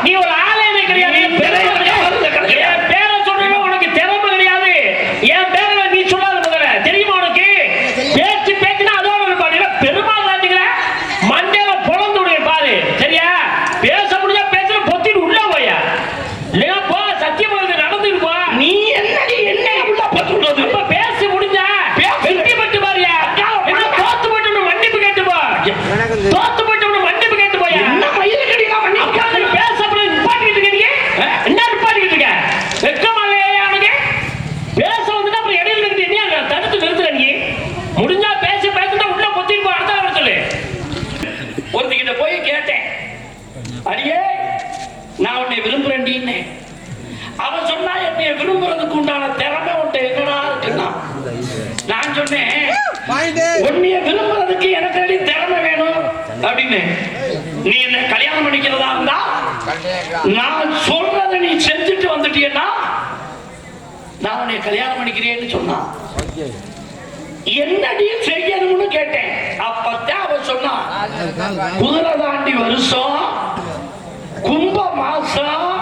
நீ ஒரு ஆளே கிடையாது. பேரை சொல்ற உனக்கு திறமை கிடையாது. என் பேரை நீ சொல்லாத முதல்ல தெரியுமா உனக்கு? பேச்சு பேச்சுனா அதோட பாரு. பெருமாள் ராஜிகள மண்டையில பொழந்து பாரு. சரியா? பேச முடிஞ்சா பேசுற பொத்திட்டு உள்ள போயா. இல்லையா போ, சத்தியம் நடந்துட்டு போ. நீ என்னடி என்ன உள்ள பொத்துறது? இப்ப பேசி முடிஞ்சா வெட்டி பட்டு பாரியா. என்ன தோத்து போட்டு மன்னிப்பு கேட்டு போ. தோத்து போட்டு மன்னிப்பு கேட்டு போயா. என்ன மயில கடினா மன்னிப்பு பேச நிப்பாட்டிட்டு இருக்கீங்க. என்ன நிப்பாட்டிட்டு இருக்க? வெக்கமா இல்லையா உனக்கு? பேச வந்துட்டா அப்புறம் இடையில இருந்து என்ன தடுத்து நிறுத்துற நீ? முடிஞ்சா பேச பேசிட்டா உள்ள பொத்திட்டு போ. அடுத்த வர சொல்லு. ஒருத்திக்கிட்ட போய் கேட்டேன், அடியே நான் உன்னை விரும்புறேன்டின்னு. அவன் சொன்னா என்னை விரும்புறதுக்கு உண்டான திறமை உன்ட்ட என்னடா இருக்குன்னா, நான் சொன்னேன் உன்னைய விரும்புறதுக்கு எனக்கு திறமை வேணும் அப்படின்னு. நீ என்ன கல்யாணம் பண்ணிக்கிறதா இருந்தா நான் சொல்றதை நீ செஞ்சுட்டு வந்துட்டீன்னா நான் உன்னை கல்யாணம் பண்ணிக்கிறேன்னு சொன்னான். என்னடி செய்யணும்னு கேட்டேன். அப்பத்தான் அவன் சொன்னான், குதிரை தாண்டி வருஷம், கும்ப மாசம்,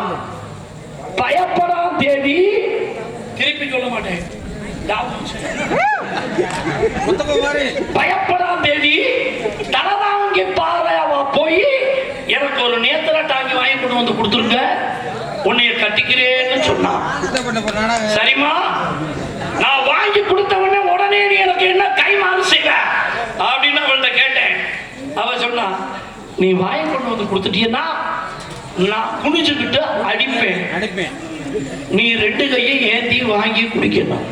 பயப்படாத தேதி. திருப்பி சொல்ல மாட்டேன். பயப்படாத தேதி தலதாங்கி பாறையாவா போய் எனக்கு ஒரு நேத்திர டாங்கி வாங்கி கொண்டு வந்து கொடுத்துருங்க, உன்னைய கட்டிக்கிறேன்னு சொன்னான். சரிமா, நான் வாங்கி கொடுத்தவனே உடனே நீ எனக்கு என்ன கை மாறு செய்வ அப்படின்னு அவள்கிட்ட கேட்டேன். அவ சொன்னா, நீ வாங்கி கொண்டு வந்து கொடுத்துட்டீங்கன்னா நான் குனிச்சுக்கிட்டு அடிப்பேன், நீ ரெண்டு கையை ஏந்தி வாங்கி குடிக்கணும்.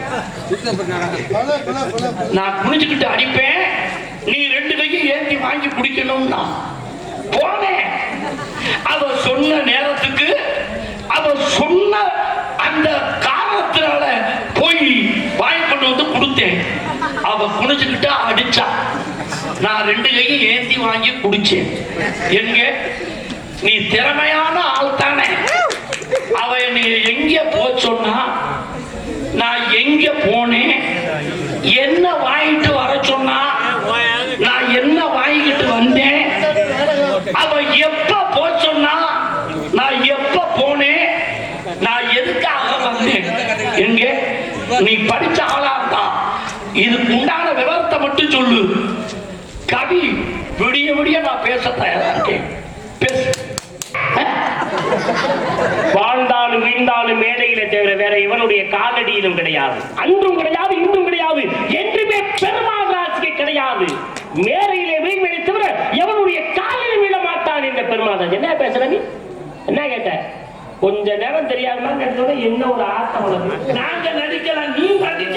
நான் குனிச்சுக்கிட்டு அடிப்பேன், நீ ரெண்டு கையை ஏந்தி வாங்கி குடிக்கணும்னா போனேன். அவ சொன்ன நேரத்துக்கு அவ சொன்ன அந்த காரணத்தினால போய் வாங்கி கொண்டு வந்து கொடுத்தேன். அவ குனிச்சுக்கிட்டு அடிச்சா, நான் ரெண்டு கையை ஏந்தி வாங்கி குடிச்சேன். எங்க நீ திறமையான ஆள் தானே. அவ என்னை எங்க போ சொன்னா, நான் எங்க போனேன், என்ன வாங்கிட்டு வர சொன்னா, நான் என்ன வாங்கிட்டு வந்தேன், அவ எப்ப போ சொன்னா, நான் எப்ப போனேன், நான் எதுக்காக வந்தேன். எங்க நீ படிச்ச ஆளா இருந்தா இதுக்கு உண்டான விவரத்தை மட்டும் சொல்லு. கவி விடிய விடிய நான் பேச தயாரா இருக்கேன். பேசு. வாழ்ந்தாலும் வீழ்ந்தாலும் மேடையில தவிர வேற இவனுடைய காலடியிலும் கிடையாது. அன்றும் கிடையாது, இன்றும் கிடையாது, என்றுமே பெருமாள் ராசிக்கு கிடையாது. மேடையிலே வீழ்வதை தவிர எவனுடைய காலிலும் விழ மாட்டான் என்ற பெருமாள் ராஜ். என்ன பேசுற நீ? என்ன கேட்ட? கொஞ்ச நேரம் தெரியாம என்ன ஒரு ஆட்டம் உனக்கு? நாங்க நடிக்கலாம், நீ நடிக்க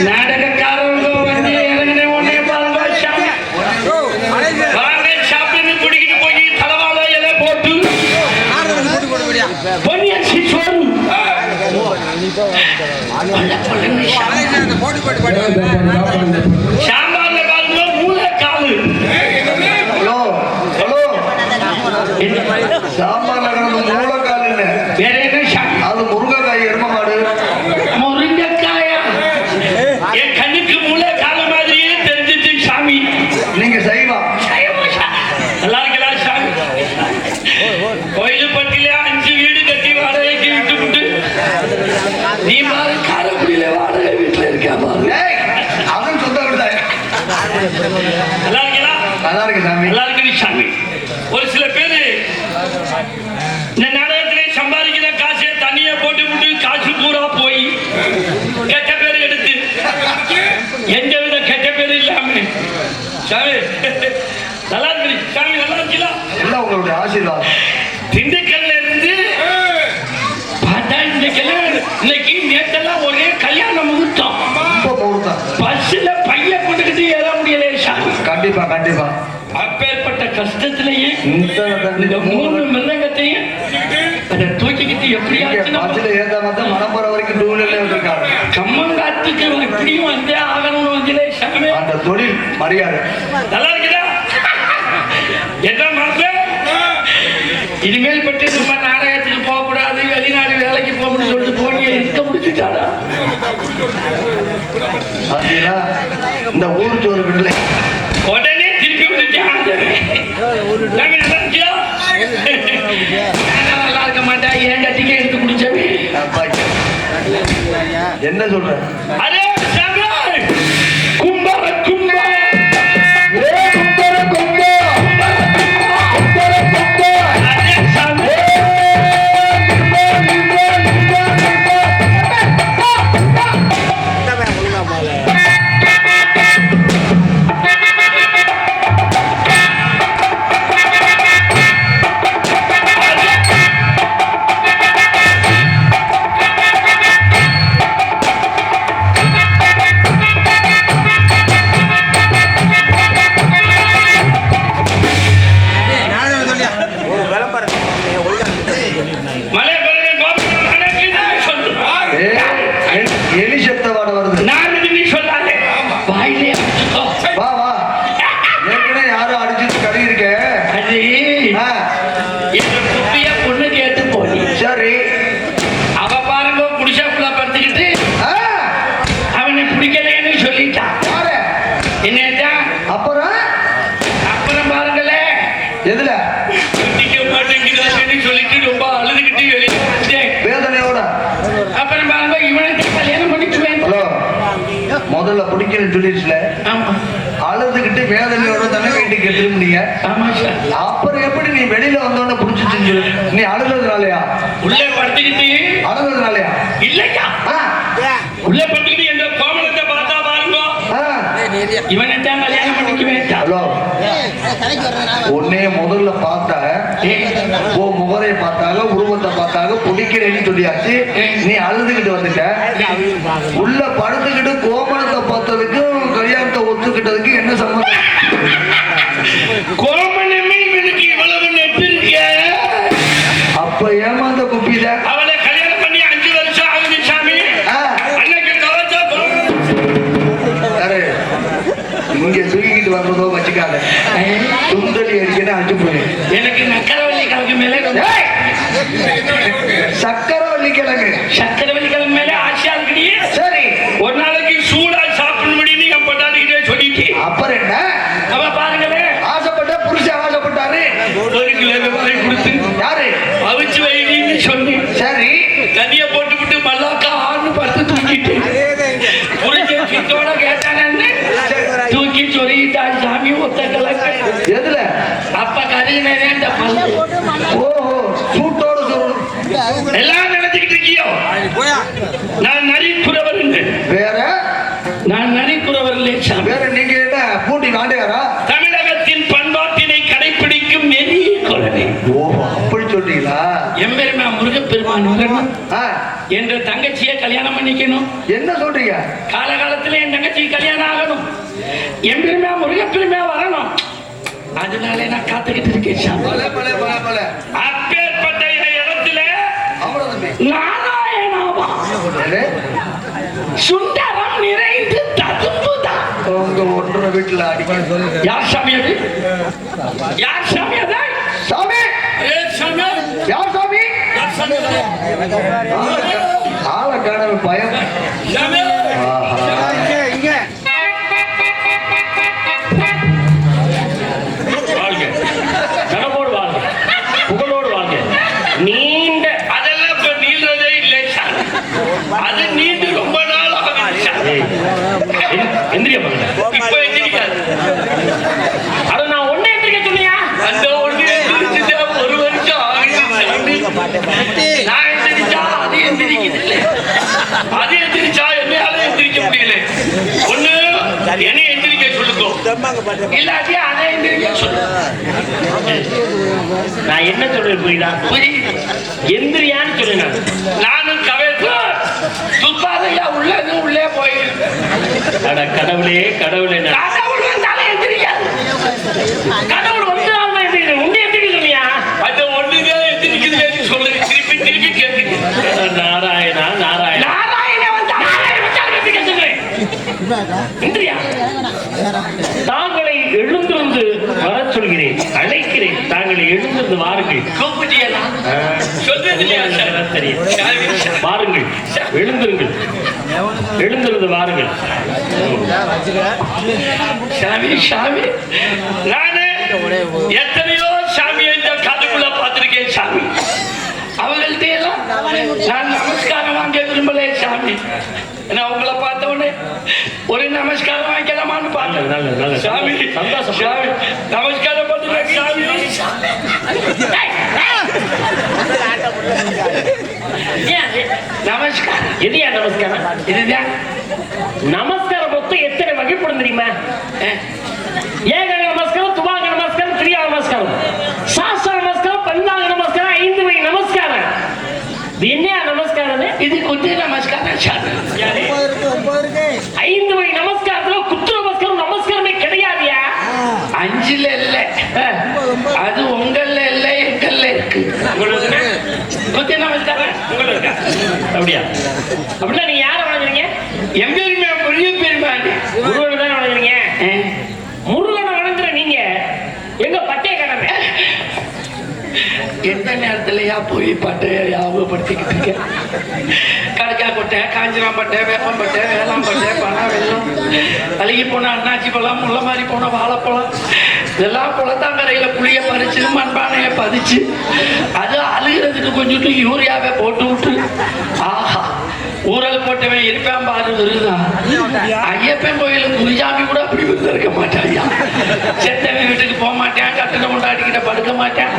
நாடகக்காரர்கள் வந்து இறங்கின உடனே சாப்பிட்டு குடிக்கிட்டு போய் தலைவாழ இலை போட்டு பொன்னியரிசி சோறு சாம்பார்ல காலத்துல மூளைக்காவு. சாம்பார்ல மூளைக்கால் இல்ல, வேற என்ன? அது முருங்கைக்காய், எரும மாடு. முருங்கைக்காயா? என் கண்ணுக்கு மூளைக்கால மாதிரியே தெரிஞ்சிச்சு சாமி. நீங்க செய்வா நல்லா இருக்கலாம் சாமி. கோயில்பட்டியில 5 வீடு கட்டி வாடகைக்கு விட்டு விட்டு நீ மாதிரி காரைக்குடியில வாடகை வீட்டுல இருக்கா பாரு. அவன் சொந்த விடுதா. நல்லா இருக்கலாம். நல்லா இருக்கு சாமி. நல்லா இருக்கு சாமி. ஒரு சில பேரு இந்த நாடகத்திலே சம்பாதிக்கிற காசை தண்ணியை போட்டு விட்டு காசு பூரா போய் கெட்ட பேர் எடுத்து எந்த வித கெட்ட பேர் இல்லாம சாமி நல்லா இருக்கு சாமி, நல்லா இருக்கலாம். எல்லாம் உங்களுடைய ஆசீர்வாதம். திண்டுக்கல்ல இருந்து பார்த்தா இன்னைக்கு நேற்றெல்லாம் ஒரே கல்யாண முகூர்த்தம். ரொம்ப முகூர்த்தம். பஸ்ல பைய கொண்டுகிட்டு ஏற முடியல சாமி. கண்டிப்பா கண்டிப்பா. அப்பேற்பட்ட கஷ்டத்திலேயே இந்த 3 மிருதங்கத்தையும் அதை தூக்கிக்கிட்டு எப்படியாச்சும் பஸ்ல ஏத்த மட்டும் மனப்புற வரைக்கும் 2 வீலர்ல வந்திருக்காங்க. கம்மங்காத்துக்கு எப்படியும் வந்தே ஆகணும்னு வந்தே சாமி. அந்த தொழில் மரியாதை நல்லா இருக்குதா? என்ன மாப்பிள்ள, இனிமேல் பற்றி நம்ம நாடகத்துக்கு போகக்கூடாது, வெளிநாடு வேலைக்கு போகணும்னு சொல்லிட்டு போனிய இருக்க முடிச்சுட்டாடா. பாத்தீங்களா, இந்த ஊர் சோறு விடலை. உடனே திருப்பி விட்டுட்டாங்க. நல்லா இருக்க மாட்டா, ஏன் கட்டிக்க எடுத்து குடிச்சவே. என்ன சொல்ற? அதே சாமி, கும்பர கும்ப முதல்ல பிடிக்கணும்னு சொல்லிடுச்சுல, அழுதுகிட்டு வேதனையோட தானே வீட்டுக்கு திரும்பினீங்க. அப்புறம் எப்படி நீ வெளியில வந்தோட பிடிச்சிட்டு? நீ அழுதுனாலயா? உள்ளே படுத்துக்கிட்டு அழுதுனாலயா? இல்லையா, உள்ளே படுத்துக்கிட்டு எந்த கோமணத்தை பார்த்தா பாருங்க, இவனைத்தான் கல்யாணம் பண்ணிக்குவேன். உன்னைய முதல்ல பார்த்த முகரை பார்த்தாங்க, உருவத்தை பார்த்தாங்க, பிடிக்கிறேன்னு சொல்லியாச்சு. நீ அழுதுகிட்டு வந்துட்ட. உள்ள படுத்துக்கிட்டு கோமணத்தை பார்த்ததுக்கும் கல்யாணத்தை ஒத்துக்கிட்டதுக்கு என்ன சம்பந்தம்? கோமணமே இவனுக்கு இவ்வளவு நெட்டு இருக்க. அப்ப ஏமாந்த குப்பில அவளை கல்யாணம் பண்ணி 5 வருஷம் ஆகுது சாமி. அன்னைக்கு கவச்சா இங்க தூக்கிட்டு வர்றதோ வச்சுக்காத. சுந்தரி அடிக்கணும் அடிச்சு போய் எனக்கு நக்கரவள்ளி கிழங்கு மேலே சக்கரவள்ளி கிழங்கு மேலே ஆசையா இருக்கிறீங்க. சரி, ஒரு நாளைக்கு சூடா சாப்பிடணும் நீங்க பொட்டாட்டிக்கிட்டே சொல்லிட்டு அப்புறம் என்ன? அவ பாருங்களே, ஆசைப்பட்ட புருஷன் ஆசைப்பட்டாரு, 1 கிலோ வாங்கி கொடுத்து யாரு அவிச்சு வைன்னு சொல்லி சரி தண்ணிய போட்டு விட்டு மல்லாக்கா ஆன்னு பார்த்து தூக்கிட்டு புரிஞ்சோட கேட்டானு தூக்கி சொல்லிட்டா சாமி. ஒத்த கலக்கு எதுல? அப்ப கருகினே இந்த பல்லு. ஓஹோ, சூட்டோட சொல்லணும். எல்லாம் நினைச்சுக்கிட்டு இருக்கியோ நான் நரிக்குறவர். வேற நான் நரிக்குறவர் இல்லை சாமி. வேற நீங்க என்ன பூட்டி வாண்டையாரா? தமிழகத்தின் பண்பாட்டினை கடைபிடிக்கும் எளிய குரலை. ஓஹோ, அப்படி சொல்றீங்களா? எம்பெருமா முருகப்பெருமான் வரணும், என்ற தங்கச்சியை கல்யாணம் பண்ணிக்கணும். என்ன சொல்றீங்க? காலகாலத்துல என் தங்கச்சி கல்யாணம் ஆகணும், எம்பெருமா முருகப்பெருமா வரணும். அதனால நான் காத்துக்கிட்டு இருக்கேன். அப்பேற்பட்ட இடத்துல நாராயணாவா சுந்தரம் நிறைந்து ததும்புதான். உங்க ஒன்றரை வீட்டுல அடிக்கடி சொல்லுங்க. யார் சாமி அது? யார் சாமி அது? சாமி யார் சாமி? ஆளை காண பயம். கனவோடு வாழ்க, புகழோடு வாழ்க. நீண்ட அதெல்லாம் இப்ப நீள்றதே இல்லை சார். அது நீண்டு ரொம்ப நாள் ஆகுது. எந்திரிய மகன், இப்ப எந்திரிக்காது. அட நான் ஒண்ணே எந்திரிக்க சொன்னியா? அந்த ஒண்ணு எந்திரிச்சுட்டு 1 வருஷம் ஆகுது. இல்லாட்டி அதை எந்திரிக்க சொல்லு. நான் என்ன சொல்றேன் புரியுதா? புரியுது. எந்திரியான்னு சொல்றேன். நானும் கவேத்து துப்பாதையா உள்ளது உள்ளே போய் கடவுளே கடவுளே கடவுள் வந்தாலே எந்திரிக்காது. கடவுள் வந்து உன்னை எந்திரிக்க சொன்னியா? அது ஒண்ணுதே எந்திரிக்குது சொல்லு. திருப்பி திருப்பி கேட்குது. நாராயணா நாராயணா நாராயண வந்தா எந்திரிக்க சொல்றேன். இந்திரியா தாங்களை எழுந்திருந்து வர சொல்கிறேன், அழைக்கிறேன். தாங்களை எழுந்திருந்து வாருங்கள். கூப்பிட்டியலா சொல்றது இல்லையா? சரி வாருங்கள், எழுந்திருங்கள், எழுந்திருந்து வாருங்கள். சாமி சாமி நானு எத்தனையோ சாமியை இந்த கதைக்குள்ள பார்த்திருக்கேன் சாமி. அவங்கள்ட்ட எல்லாம் நான் நமஸ்காரம் வாங்க விரும்பல சாமி. நான் உங்களை பார்த்த உடனே ஒரு நமஸ்காரம் வாங்கிக்கலாமான்னு பார்த்தேன் சாமி. சந்தோஷம் சாமி நமஸ்காரம் பண்ணுறேன் சாமி. நமஸ்காரம் எதையா நமஸ்காரம்? இதுதான் நமஸ்காரம் மொத்தம் எத்தனை வகைப்படும் தெரியுமா? ஏக நமஸ்காரம், துவாங்க நமஸ்காரம், கிரியா நமஸ்காரம், சாஸ்திர நமஸ்காரம், பஞ்சாங்க நமஸ்காரம், 5 வகை நமஸ்காரம். இது என்ன நமஸ்காரம்? இது குத்து நமஸ்காரம் சாமி. 5 வகை நமஸ்காரத்துல குத்து நமஸ்காரம் நமஸ்காரமே கிடையாதுயா. 5ல இல்ல, அது உங்கள்ல இல்ல எங்கள்ல இருக்கு. குத்து நமஸ்காரம் உங்களுக்கு இருக்கா? அப்படியா? அப்படின்னா நீங்க யாரை வணங்குறீங்க? எம்பெருமே பெரிய பெருமாள் முருகனை தான் வணங்குறீங்க. முருகனை வணங்குற நீங்க எங்க பட்டய கடமை எந்த நேரத்துலயா போய் பட்டைய ஞாபகப்படுத்திக்கிட்டு இருக்கேன். கடக்காக்கொட்டை, காஞ்சிராம்பட்டை, வேப்பம்பட்டை, வேளாம்பட்டை, பணா வெள்ளம், அழுகி போன அண்ணாச்சி பழம், முள்ள மாதிரி போன வாழைப்பழம், இதெல்லாம் குளத்தாங்கரையில புளிய பறிச்சு மண்பானையை பதிச்சு அது அழுகிறதுக்கு கொஞ்சம் யூரியாவை போட்டு விட்டு ஆஹா ஊரல் போட்டவன் இருப்பான் பாரு விருதான். ஐயப்பன் கோயிலுக்கு குருஜாமி கூட அப்படி விருது இருக்க மாட்டான். செத்தவன் வீட்டுக்கு போக மாட்டேன், கட்டணை கொண்டாடிக்கிட்ட படுக்க மாட்டேன்.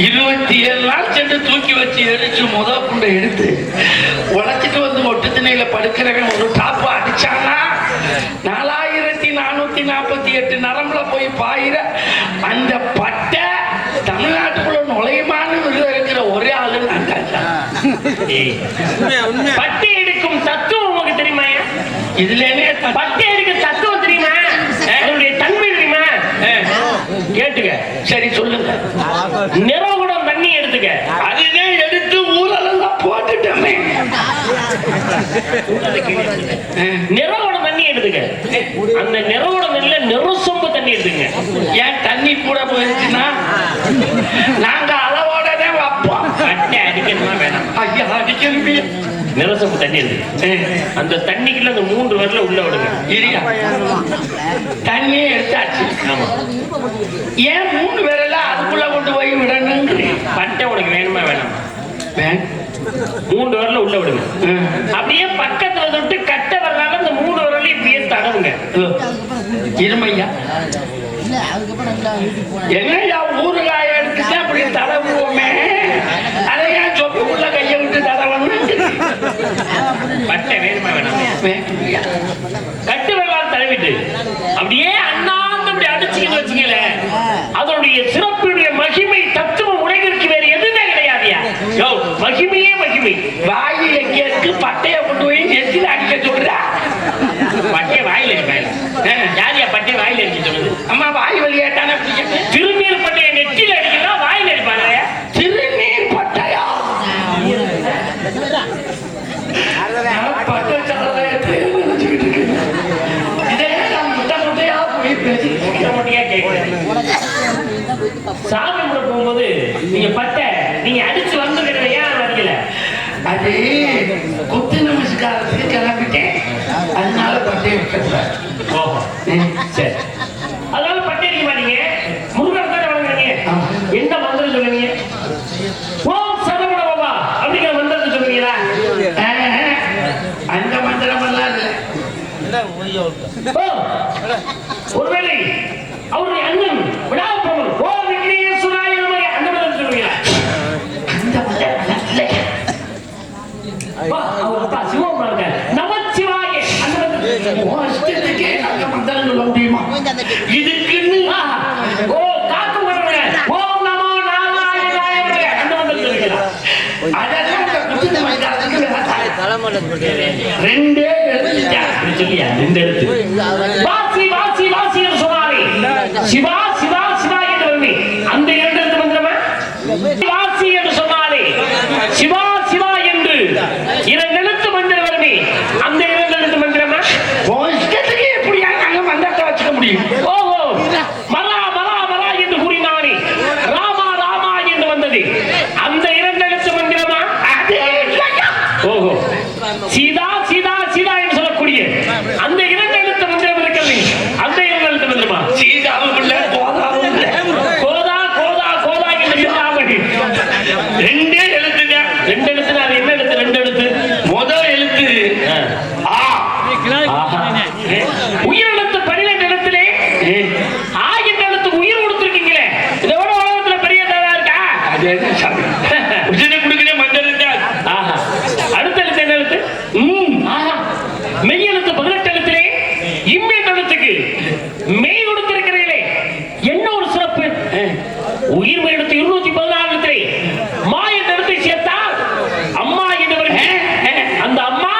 27 நாள் சென்று தூக்கி வச்சு எரிச்சு புண்டை எடுத்து உழைச்சிட்டு வந்து ஒட்டு திணையில படுக்கிறவன் ஒரு டாப்பு அடிச்சானா 4448 நரம்புல போய் பாயிர அந்த பட்டை தமிழ்நாட்டுக்குள்ள நுழையுமான்னு விருது இருக்கிற ஒரே ஆளு நான் பட்டை எடுக்கும் தத்துவம் உங்களுக்கு தெரியுமா? இதுலயே பட்டை எடுக்கும் தத்துவம் தெரியுமா? அதனுடைய தன்மை தெரியுமா? கேட்டுக்க. சரி சொல்லுங்க. நிறகுடம் தண்ணி எடுத்துக்க. அதுதான் எடுத்து ஊரெல்லாம் போட்டுட்டோமே. நிறகுடம் தண்ணி எடுத்துக்க. அந்த நிறகுடம் தண்ணியில நிறசொம்பு தண்ணி எடுத்துங்க. ஏன் தண்ணி கூட போயிருச்சுன்னா நாங்க அளவோட தான் வைப்போம். பட்டை அடிக்கணுமா வேணாம்? ஐயா அடிக்கணுமே. நிறசொம்பு தண்ணி எடுத்துக்க. அந்த தண்ணிக்குள்ள அந்த 3 விரல உள்ள விடுங்க. இரியா தண்ணியே எடுத்தாச்சு. ஆமா. ஏன் 3 விரல அதுக்குள்ள கொண்டு போய் விடணுங்கிறேன். பட்டை உனக்கு வேணுமா வேணாம்? 3 விரல உள்ள விடுங்க. அப்படியே பக்கத்துல தொட்டு கட்டை வரலால அந்த 3 விரலையும் இப்படியே தடவுங்க. இருமையா என்னையா ஊறுகாய எடுத்துட்டு அப்படி தடவுவோமே, அதையா சொப்புக்குள்ள கையை விட்டு தடவணும். பட்டை வேணுமா வேணாம்? கட்டு வரலாறு தடவிட்டு அப்படியே அண்ணாந்து அப்படி அடிச்சுக்கிட்டு வச்சுக்கல, அதனுடைய சிறப்புடைய மகிமை தத்துவம் உலகிற்கு வேற எதுவுமே கிடையாதுயா. யோ மகிமையே மகிமை. வாயு எங்கேற்கு பட்டையை கொண்டு போய் நெத்தில அடிக்க சொல்றா. பட்டையை வாயில் அடிப்பாங்க. யாரியா பட்டையை வாயில் அடிக்க சொல்லுது? அம்மா வாய் வழியாட்டான பிடிக்கணும். திருநீர் பட்டையை நெத்தில அடிக்கலாம், வாயில் அடிப்பாங்க. திருநீர் பட்டையா? பட்டை சாலையத்தை நினைச்சுக்கிட்டு இருக்கேன். இதே நான் முட்டை முட்டையா போய் முட்டையா கேட்கிறேன். சாமி கூட போகும்போது நீங்க பட்டை நீங்க அடிச்சு வந்துருக்கிற ஏன் வரல? அது குத்து நமஸ்காரத்துக்கு கிளம்பிட்டேன், அதனால பட்டையை விட்டுறேன். சரி, அதனால பட்டை அடிக்க மாட்டீங்க. முருகன் தானே வணங்குறீங்க. என்ன மந்திரம் சொல்லுவீங்க? ஓம் சரவண பவா அப்படிங்கிற மந்திரத்தை சொல்லுவீங்களா? அந்த மந்திரம் எல்லாம் இல்லை. ஒருவேளை அவருடைய அண்ணன் விடாப்பவன் ஓம் விக்னேஸ்வராய நமக அந்த மந்திரம் சொல்லுவீங்களா? அந்த மந்திரம் இல்லை. அவர் அப்பா சிவம் இருக்க நமச்சிவாய அந்த மந்திரம் அந்த மந்திரம் சொல்ல முடியுமா? இது அதெல்லாம் இந்த குத்து நமஸ்காரத்துக்கு ரெண்டே எழுத்து அப்படி சொல்லியா? ரெண்டு எழுத்து. வாசி வாசி வாசி என்று சொன்னாரே, சிவா சிவா சிவா என்று வருமே, அந்த இரண்டு எழுத்து மந்திரமா? வாசி என்று சொன்னாரே, சிவா சிவா என்று இரண்டு எழுத்து மந்திரம் வருமே, அந்த இரண்டு எழுத்து மந்திரமா? இஷ்டத்துக்கு எப்படியா நாங்க மந்திரத்தை வச்சுக்க முடியும்? ஓஹோ, மலா மலா மலா என்று கூறினானே, ராமா ராமா என்று வந்தது, அந்த இரண்டு எழுத்து மந்திரமா? ஓஹோ, சீதா சீதா சீதா என்று சொல்லக்கூடிய அந்த இரண்டு எழுத்து மந்திரம் இருக்கிறது, அந்த இரண்டு எழுத்து மந்திரமா? சீதாவும் இல்ல, கோதாவும் இல்ல, கோதா கோதா கோதா என்று சொல்லாமல் ரெண்டே எழுத்துங்க. ரெண்டு எழுத்து. அது என்ன எழுத்து? ரெண்டு எழுத்து. முதல் எழுத்து ஆ. உயிரெழுத்து 12 எழுத்திலே ஆ என்ற எழுத்துக்கு உயிர் கொடுத்திருக்கீங்களே, இதை விட உலகத்துல பெரிய தவறா இருக்கா? அது என்ன சாமி? உடனே கொடுக்கிறேன் மஞ்சள் எழுத்து. ஆஹா. அடுத்த எழுத்து என்ன எழுத்து? ஆஹா. மெய் எழுத்து 18 எழுத்திலே இம் என்ற எழுத்துக்கு மெய் கொடுத்திருக்கிறீர்களே, என்ன ஒரு சிறப்பு! உயிர் மெய் எழுத்து 214 எழுத்திலே மா என்ற எழுத்தை சேர்த்தால் அம்மா என்று வருகிறது. அந்த அம்மா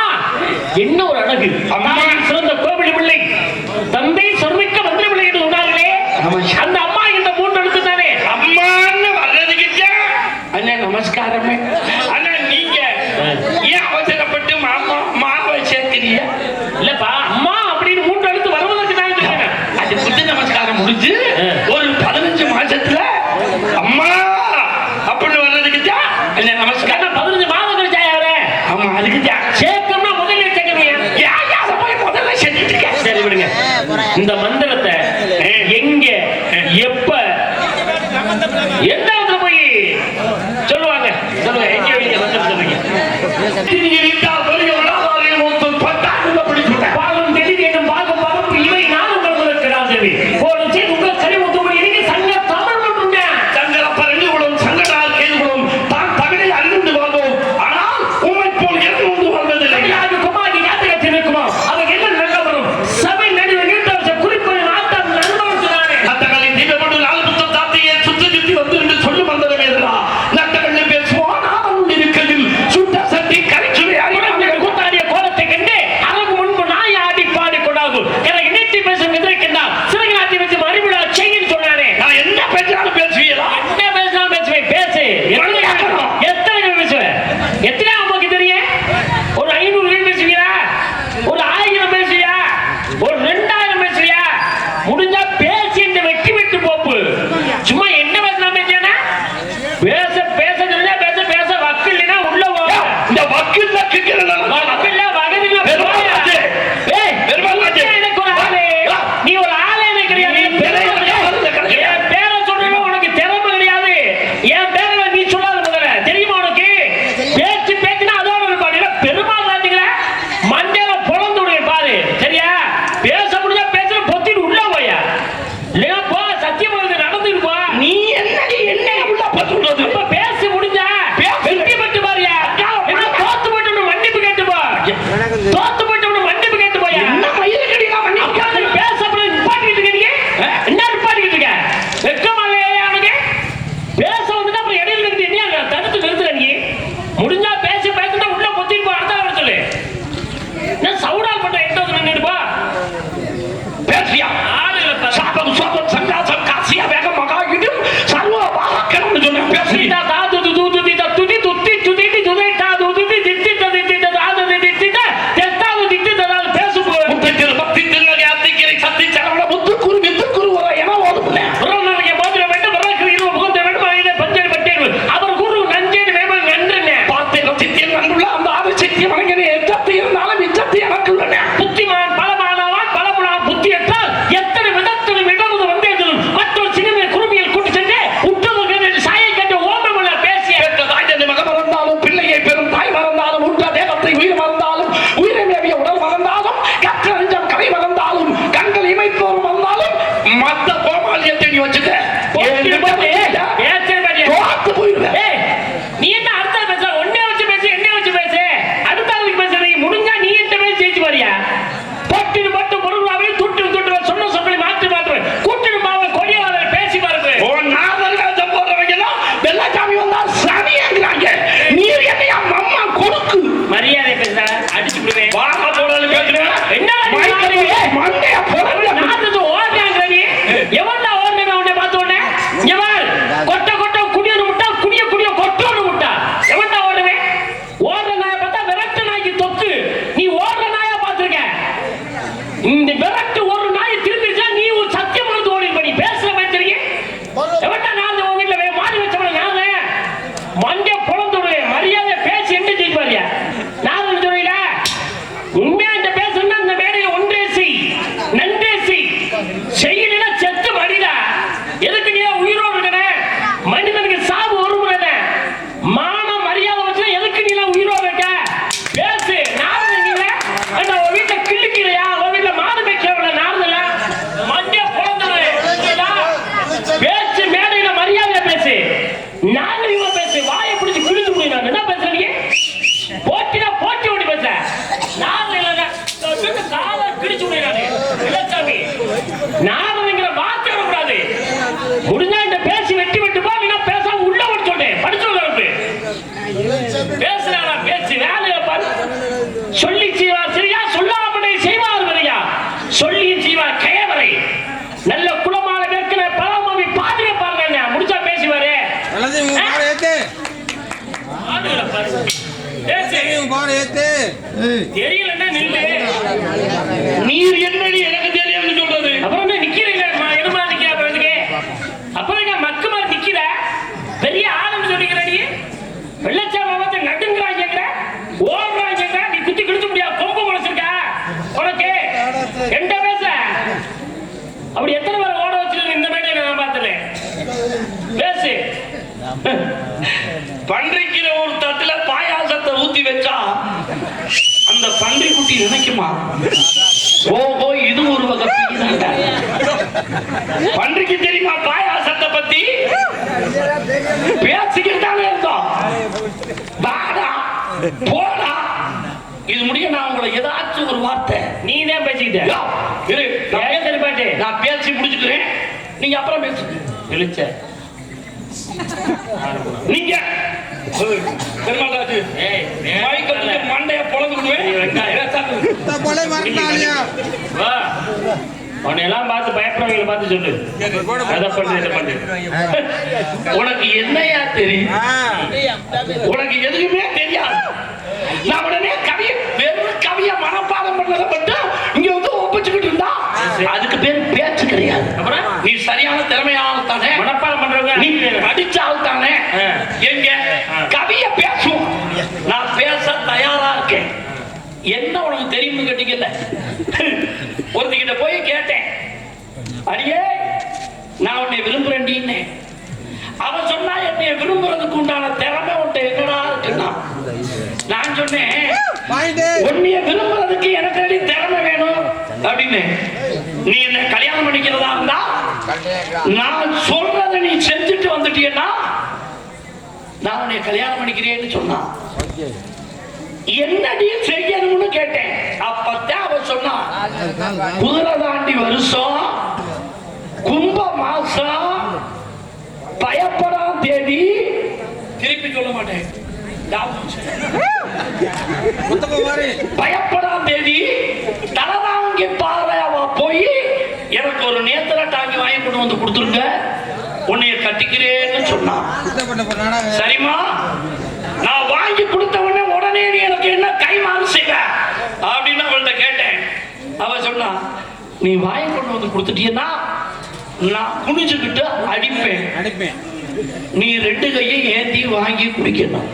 என்ன ஒரு அழகு! அம்மா. சிறந்த கோவில் பிள்ளை, தந்தை சொர்மிக்க மந்திர பிள்ளை என்று சொன்னார்களே, அந்த அம்மா என்ற மூன்று எழுத்து தானே? அம்மான்னு வர்றதுக்கு அண்ணா நமஸ்காரமே. அண்ணா நீங்க ஏன் அவசரப்பட்டு மாமா மாவை சேர்க்கிறீங்க? இல்லப்பா, அம்மா அப்படின்னு மூன்று எழுத்து வருவதற்கு தான் சொல்றேன். அது புத்த நமஸ்காரம் முடிஞ்சு ஒரு 15 மாசத்துல அம்மா அப்படின்னு வர்றதுக்கு அண்ணா நமஸ்காரம். 15 மாதம் கழிச்சா யாரு? ஆமா, அதுக்கு சேர்க்கணும்னா முதல்ல சேர்க்கணும். போய் முதல்ல சேர்த்துட்டு இருக்கேன். சரி விடுங்க. இந்த மந்திரத்தை எங்க எப்ப எந்த இடத்துல போய் சொல்லுவாங்க? சொல்லுங்க, எங்க வைங்க மந்திரம் சொல்லுங்க. பாலும் தெளிவேனும் பாகம் பரப்பு இவை நான் உங்களுக்கு ராஜவே ஒரு செய்து உங்கள் கறி ஒத்துமை எனக்கு சங்க தமிழ் மட்டும் தங்களப்ப ரெண்டு குலம் சங்கடால் கேது குலம் தான் தகனை அறிந்து வந்தோம். ஆனால் உண்மை போல் இறந்து வந்ததில்லை. குமாரி யாத்திரை இருக்குமோ அவங்க என்ன நல்ல வரும் சபை நடுவில் நீட்ட குறிப்பது நாட்டம் நண்பர்களே நட்டகளை தீபப்பட்டு நாலு புத்தம் தாத்தியை சுற்றி சுற்றி வந்து என்று சொல்லி வந்ததமே நட்டகளை பேசுவோம் நான் இருக்கையில் சுட்ட சட்டி கரைச்சுவை கூத்தாடிய கோலத்தை கண்டு அதற்கு முன்பு நாய் ஆடி பாடி கொண்டாது எனக்கு நீட்டி பேசும் எதிர்க்கின்றார் சிறகநாட்டி வச்சு மறுவிழா செய்யும் சொன்னானே. நான் என்ன பேசினாலும் பேசுவீங்களா? என்ன பேசினாலும் பேசுவேன். பேசு. எத்தனை பேசுவேன்? எத்தனை அம்மாக்கு தெரியும்? ஒரு 500 பேசுவீங்களா? ஒரு 1000 பேசுவியா? ஒரு 2000 பேசுவியா? முடிஞ்சா பேசி இந்த வெட்டி விட்டு போப்பு. சும்மா என்ன பேசலாம் பேசியானா? பேச பேச தெரிஞ்சா பேச பேச வக்கு இல்லைன்னா உள்ள போ. இந்த வக்கீல் வக்கு இல்ல வகதில்ல போயா. ஏய், எனக்கு ஒரு ஆளு. நீ ஒரு ஆளே கிடையாது. என் பேரை சொல்றேன், உனக்கு திறமை கிடையாது. என் பேரை நீ சொல்லாத முதல்ல. தெரியுமா உனக்கு? பேச்சு பேச்சுனா அதோட இருப்பாரு. பெருமாள் ராஜிங்கள மண்டையில பொழந்து விடுவேன் பாரு. சரியா? பேச முடிஞ்சா பேசுற பொத்திட்டு உள்ள போயா. இல்லையா போ, சத்தியம் நடந்துட்டு போ. நீ என்ன உள்ள பத்துள்ளது? இப்ப பேச மண்ட பொழந்துடு மரியாதை பேசி என்ன செய்வாரியா நான் சொல்றீங்களா உண்மையா இந்த பேசுனா இந்த மேடையில ஒன்றே செய் நன்றே செய் செய்யலன்னா செத்து மடிடா எதுக்கு நீ உயிரோடு இருக்கன மனிதனுக்கு சாவு ஒரு முறை மான மரியாதை வச்சு எதுக்கு நீ உயிரோடு இருக்க பேசு நாடு நீங்க அந்த வீட்டை கிள்ளிக்கிறையா உன் வீட்டுல மாடு வைக்கிறவங்கள நாடுல மண்ட பொழந்துடு பேச்சு மேடையில மரியாதையா பேசு நாகரிகமா பேசு வாயை பிடிச்சு கிழிச்சு முடியும் நான் என்ன பேசுறேன் நீ போட்டினா போட்டி ஓடி பேச நான் இல்ல காலை கிழிச்சு முடியும் நாகரிகங்கிற வார்த்தை வரக்கூடாது முடிஞ்சா இந்த பேசி வெட்டி விட்டு போ நீ பேசாம உள்ள ஓடி சொல்றேன் படிச்சு பேசுறானா பேச்சு வேலையை பாரு சொல்லி செய்வார் சரியா சொல்லாமலே செய்வார் வரையா சொல்லி செய்வார் கயவரை நல்ல குலமான கேட்கிற பராமரி பாதிய பாருங்க முடிச்சா பேசுவாரு தெரியலன்னா நில்லு நீர் என்னடி எனக்கு தெரியாதுன்னு சொல்றது அப்புறம் என்ன நிக்கிறீங்க என்னமா நிக்கிறதுக்கு அப்புறம் எங்க மக்கு மாதிரி நிக்கிற பெரிய ஆளுன்னு சொல்லிக்கிற நீ வெள்ளச்சாமத்தை நடுங்கிறாங்க ஓடுறாங்க நீ குத்தி கிழிச்சு முடியாது கொம்பு முளைச்சிருக்கா உனக்கு எந்த பேச அப்படி எத்தனை பேர் ஓட வச்சிருக்க இந்த மேடையில நான் பார்த்தல பேசு பன்றிக்கிற ஒரு தட்டுல பாயாசத்தை ஊத்தி வச்சா அந்த பன்றி குட்டி நினைக்குமா ஓஹோ இது ஒரு வகை பன்றிக்கு தெரியுமா பாயாசத்தை பத்தி பேசிக்கிட்டாலே இருந்தோம் பாடா போடா இது முடிய நான் உங்களை ஏதாச்சும் ஒரு வார்த்தை நீ தான் பேசிக்கிட்ட நான் பேசி முடிச்சுக்கிறேன் நீங்க அப்புறம் பேசுங்க எழுச்ச நீங்க மண்டைய உன்னையெல்லாம் பார்த்து பயப்படுறவங்களை பார்த்து சொல்லு அதை பண்ணு இதை பண்ணு உனக்கு என்னையா தெரியும் உனக்கு எதுவுமே தெரியாது நான் உடனே கவிய வெறும் கவிய மனப்பாடம் பண்ணதை மட்டும் இங்க வந்து ஒப்பிச்சுக்கிட்டு இருந்தா அதுக்கு பேர் பேச்சு கிடையாது அப்புறம் நீ சரியான திறமையான தானே மனப்பாடம் பண்றவங்க நீ படிச்ச ஆள் தானே எங்க கவிய பேசும் நான் பேச தயாரா இருக்கேன் என்ன உனக்கு தெரியும்னு கேட்டீங்கல்ல ஒருத்திக்கிட்ட போய் கேட்டேன் அடியே நான் உன்னை விரும்புறேன்டின்னு அவன் சொன்னா என்னை விரும்புறதுக்கு உண்டான திறமை உன்ட்ட என்னடா இருக்குன்னா நான் சொன்னேன் உன்னைய விரும்புறதுக்கு எனக்கு திறமை வேணும் அப்படின்னு நீ என்ன கல்யாணம் பண்ணிக்கிறதா இருந்தா நான் சொல்றதை நீ செஞ்சுட்டு வந்துட்டீன்னா நான் உன்னை கல்யாணம் பண்ணிக்கிறேன்னு சொன்னான் என்னடி செய்யணும்னு கேட்டேன் அப்பத்தான் அவ சொன்னா குதிரை தாண்டி வருஷம் கும்ப மாசம் பயப்படாத தேதி திருப்பி சொல்ல மாட்டேன் பயப்படாத தேதி தலதாங்கி பாறை அவ போய் எனக்கு ஒரு நேத்திர டாங்கி வாங்கி கொண்டு வந்து கொடுத்துருங்க உன்னைய கட்டிக்கிறேன்னு சொன்னான் சரிமா நான் வாங்கி கொடுத்தவனே உடனே நீ எனக்கு என்ன கை மாறு செய்வ அப்படின்னு அவள்கிட்ட கேட்டேன் அவ சொன்னா நீ வாங்கி கொண்டு வந்து கொடுத்துட்டீங்கன்னா நான் குனிஞ்சுக்கிட்டு அடிப்பேன் நீ ரெண்டு கையை ஏந்தி வாங்கி குடிக்கணும்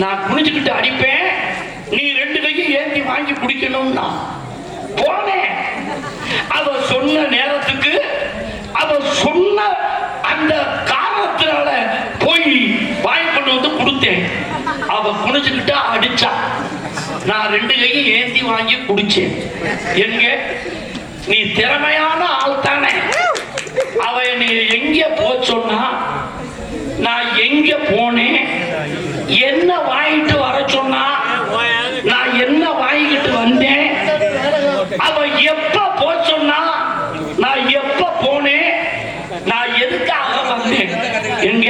நான் குனிஞ்சுக்கிட்டு அடிப்பேன் நீ ரெண்டு கையை ஏந்தி வாங்கி குடிக்கணும்னா போனேன் அவ சொன்ன நேரத்துக்கு அவ சொன்ன அந்த காரணத்தினால போய் வாங்கி கொண்டு வந்து கொடுத்தேன் அவ குனிஞ்சுக்கிட்டு அடிச்சா நான் ரெண்டு கையை ஏந்தி வாங்கி குடிச்சேன் எங்க நீ திறமையான ஆள் தானே அவ நீ எங்க போ சொன்னா நான் எங்க போனேன் என்ன வாங்கிட்டு வர சொன்னா நான் என்ன வாங்கிட்டு வந்தேன் அவ எப்ப போ சொன்னா நான் எப்ப போனேன் நான் எதுக்காக வந்தேன் எங்க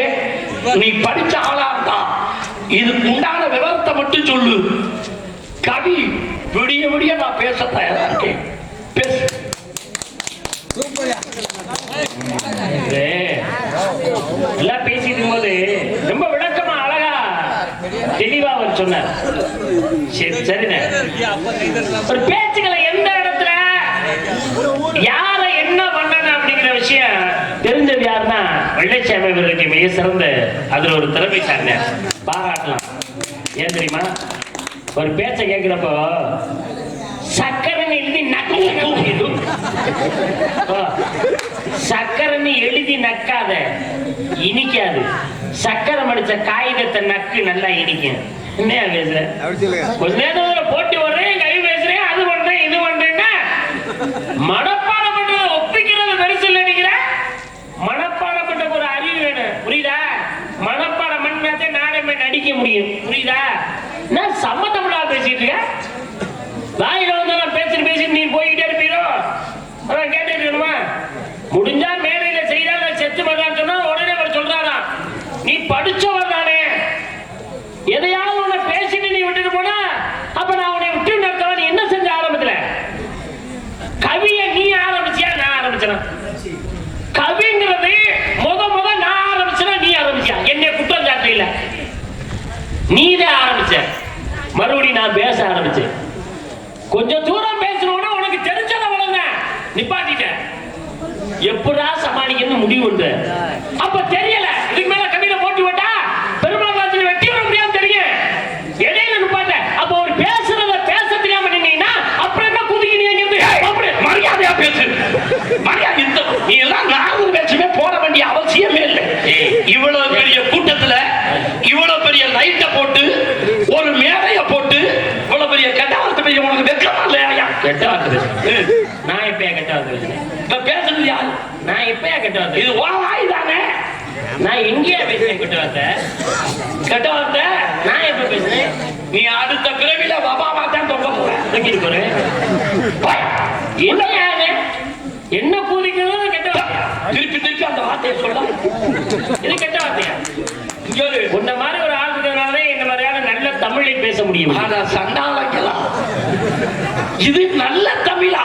நீ படிச்ச ஆளா இருந்தா இதுக்கு உண்டான விவரத்தை மட்டும் சொல்லு கவி விடிய விடிய நான் பேச தயாரா இருக்கேன் பேசு எல்லாம் பேசிட்டு போது ரொம்ப விளக்கமா அழகா தெளிவா அவர் சொன்னார் சரி சரிண்ணே ஒரு பேச்சுக்களை எந்த இடத்துல யார என்ன பண்ணணும் அப்படிங்கிற விஷயம் தெரிஞ்சது யாருன்னா வெள்ளைச்சாமி அவர்களுக்கு மிக சிறந்த அதுல ஒரு திறமைசாலிங்க பாராட்டலாம். ஏன் தெரியுமா? ஒரு பேச்ச கேட்கிறப்போ சக்கரன்னு எழுதி சக்கரன்னு எழுதி நக்காத இனிக்காது, சக்கரை மடிச்ச காகிதத்தை நக்கு நல்லா இனிக்கும். என்னையா பேசுற? கொஞ்ச நேரம் போட்டி வர்றேன், கை பேசுறேன், அது பண்றேன், இது பண்றேன்னா மனப்பாடம் பண்றத ஒப்பிக்கிறது பெருசு இல்லை. நினைக்கிற மனப்பாடம் பண்ற ஒரு அறிவு வேணும், புரியுதா? மனப்பாடம் பண்ணாதே நாடகமே நடிக்க முடியும், புரியுதா? நான் சம்மந்தமில்லா பேசிட்டு இருக்கேன். வாயில வந்து நான் பேசிட்டு நீ போய்கிட்டே இருப்பீரோ? அதான் கேட்டுட்டு இருக்கணுமா? முடிஞ்சா மேடையில செய்யறாங்க செத்து பண்ணான்னு சொன்னா உடனே அவர் சொல்றாரா, நீ படிச்சவர் தானே, எதையாவது உன்னை பேசிட்டு நீ விட்டுட்டு போனா அப்ப நான் உன்னை விட்டு நடத்தவன். நீ என்ன செஞ்ச ஆரம்பத்துல? கவிய நீ ஆரம்பிச்சியா நான் ஆரம்பிச்சனா? கவிங்கிறது முத நான் ஆரம்பிச்சனா நீ ஆரம்பிச்சியா? என்னை குற்றம் சாட்ட இல்ல, நீதான் ஆரம்பிச்ச. மறுபடியும் நான் பேச ஆரம்பிச்சேன். கொஞ்சம் தூரம் பேசணும்னா உனக்கு தெரிஞ்சத வளங்க நிப்பாட்டிட்ட. எப்படா சமாளிக்கணும்னு முடிவு உண்டு. அப்ப தெரியல, இதுக்கு மேல கவிதை போட்டு விட்டா பெருமாள் வாசல் வெட்டி வர முடியாது தெரியும். இடையில நிப்பாட்ட. அப்ப ஒரு பேசுறத பேச தெரியாம நின்னீங்கன்னா அப்புறம் என்ன குதிக்கிறீங்க? அப்படி மரியாதையா பேசு. மரியாதை நீ எல்லாம் நாகூர் பேச்சுமே போட வேண்டிய அவசியமே இல்லை. இவ்வளவு பெரிய கூட்டத்துல இவ்வளவு பெரிய லைட்ட போட்டு ஒரு மேடைய போட்டு இவ்வளவு பெரிய கெட்ட வார்த்தை பேச உனக்கு வெக்கமா இல்லையா? கெட்ட வார்த்தை நான் எப்ப கெட்ட வார்த்தை பேசுறேன்? இப்ப பேசுறது யாரு? நான் எப்ப கெட்ட வார்த்தை? இது வாய் தானே. நான் எங்கேயா பேசுறேன் கெட்ட வார்த்தை? கெட்ட வார்த்தை நான் எப்ப பேசுறேன்? நீ அடுத்த பிறவில பாபா தான் தொங்க போற. என்ன யாரு என்ன கூதிக்கிறது? கெட்ட வார்த்தை. திருப்பி அந்த வார்த்தையை சொல்ல, இது கெட்ட வார்த்தையா? உன்ன மாதிரி ஒரு ஆள் இருக்கிறதுனால இந்த மாதிரியான நல்ல தமிழை பேச முடியும். இது நல்ல தமிழா?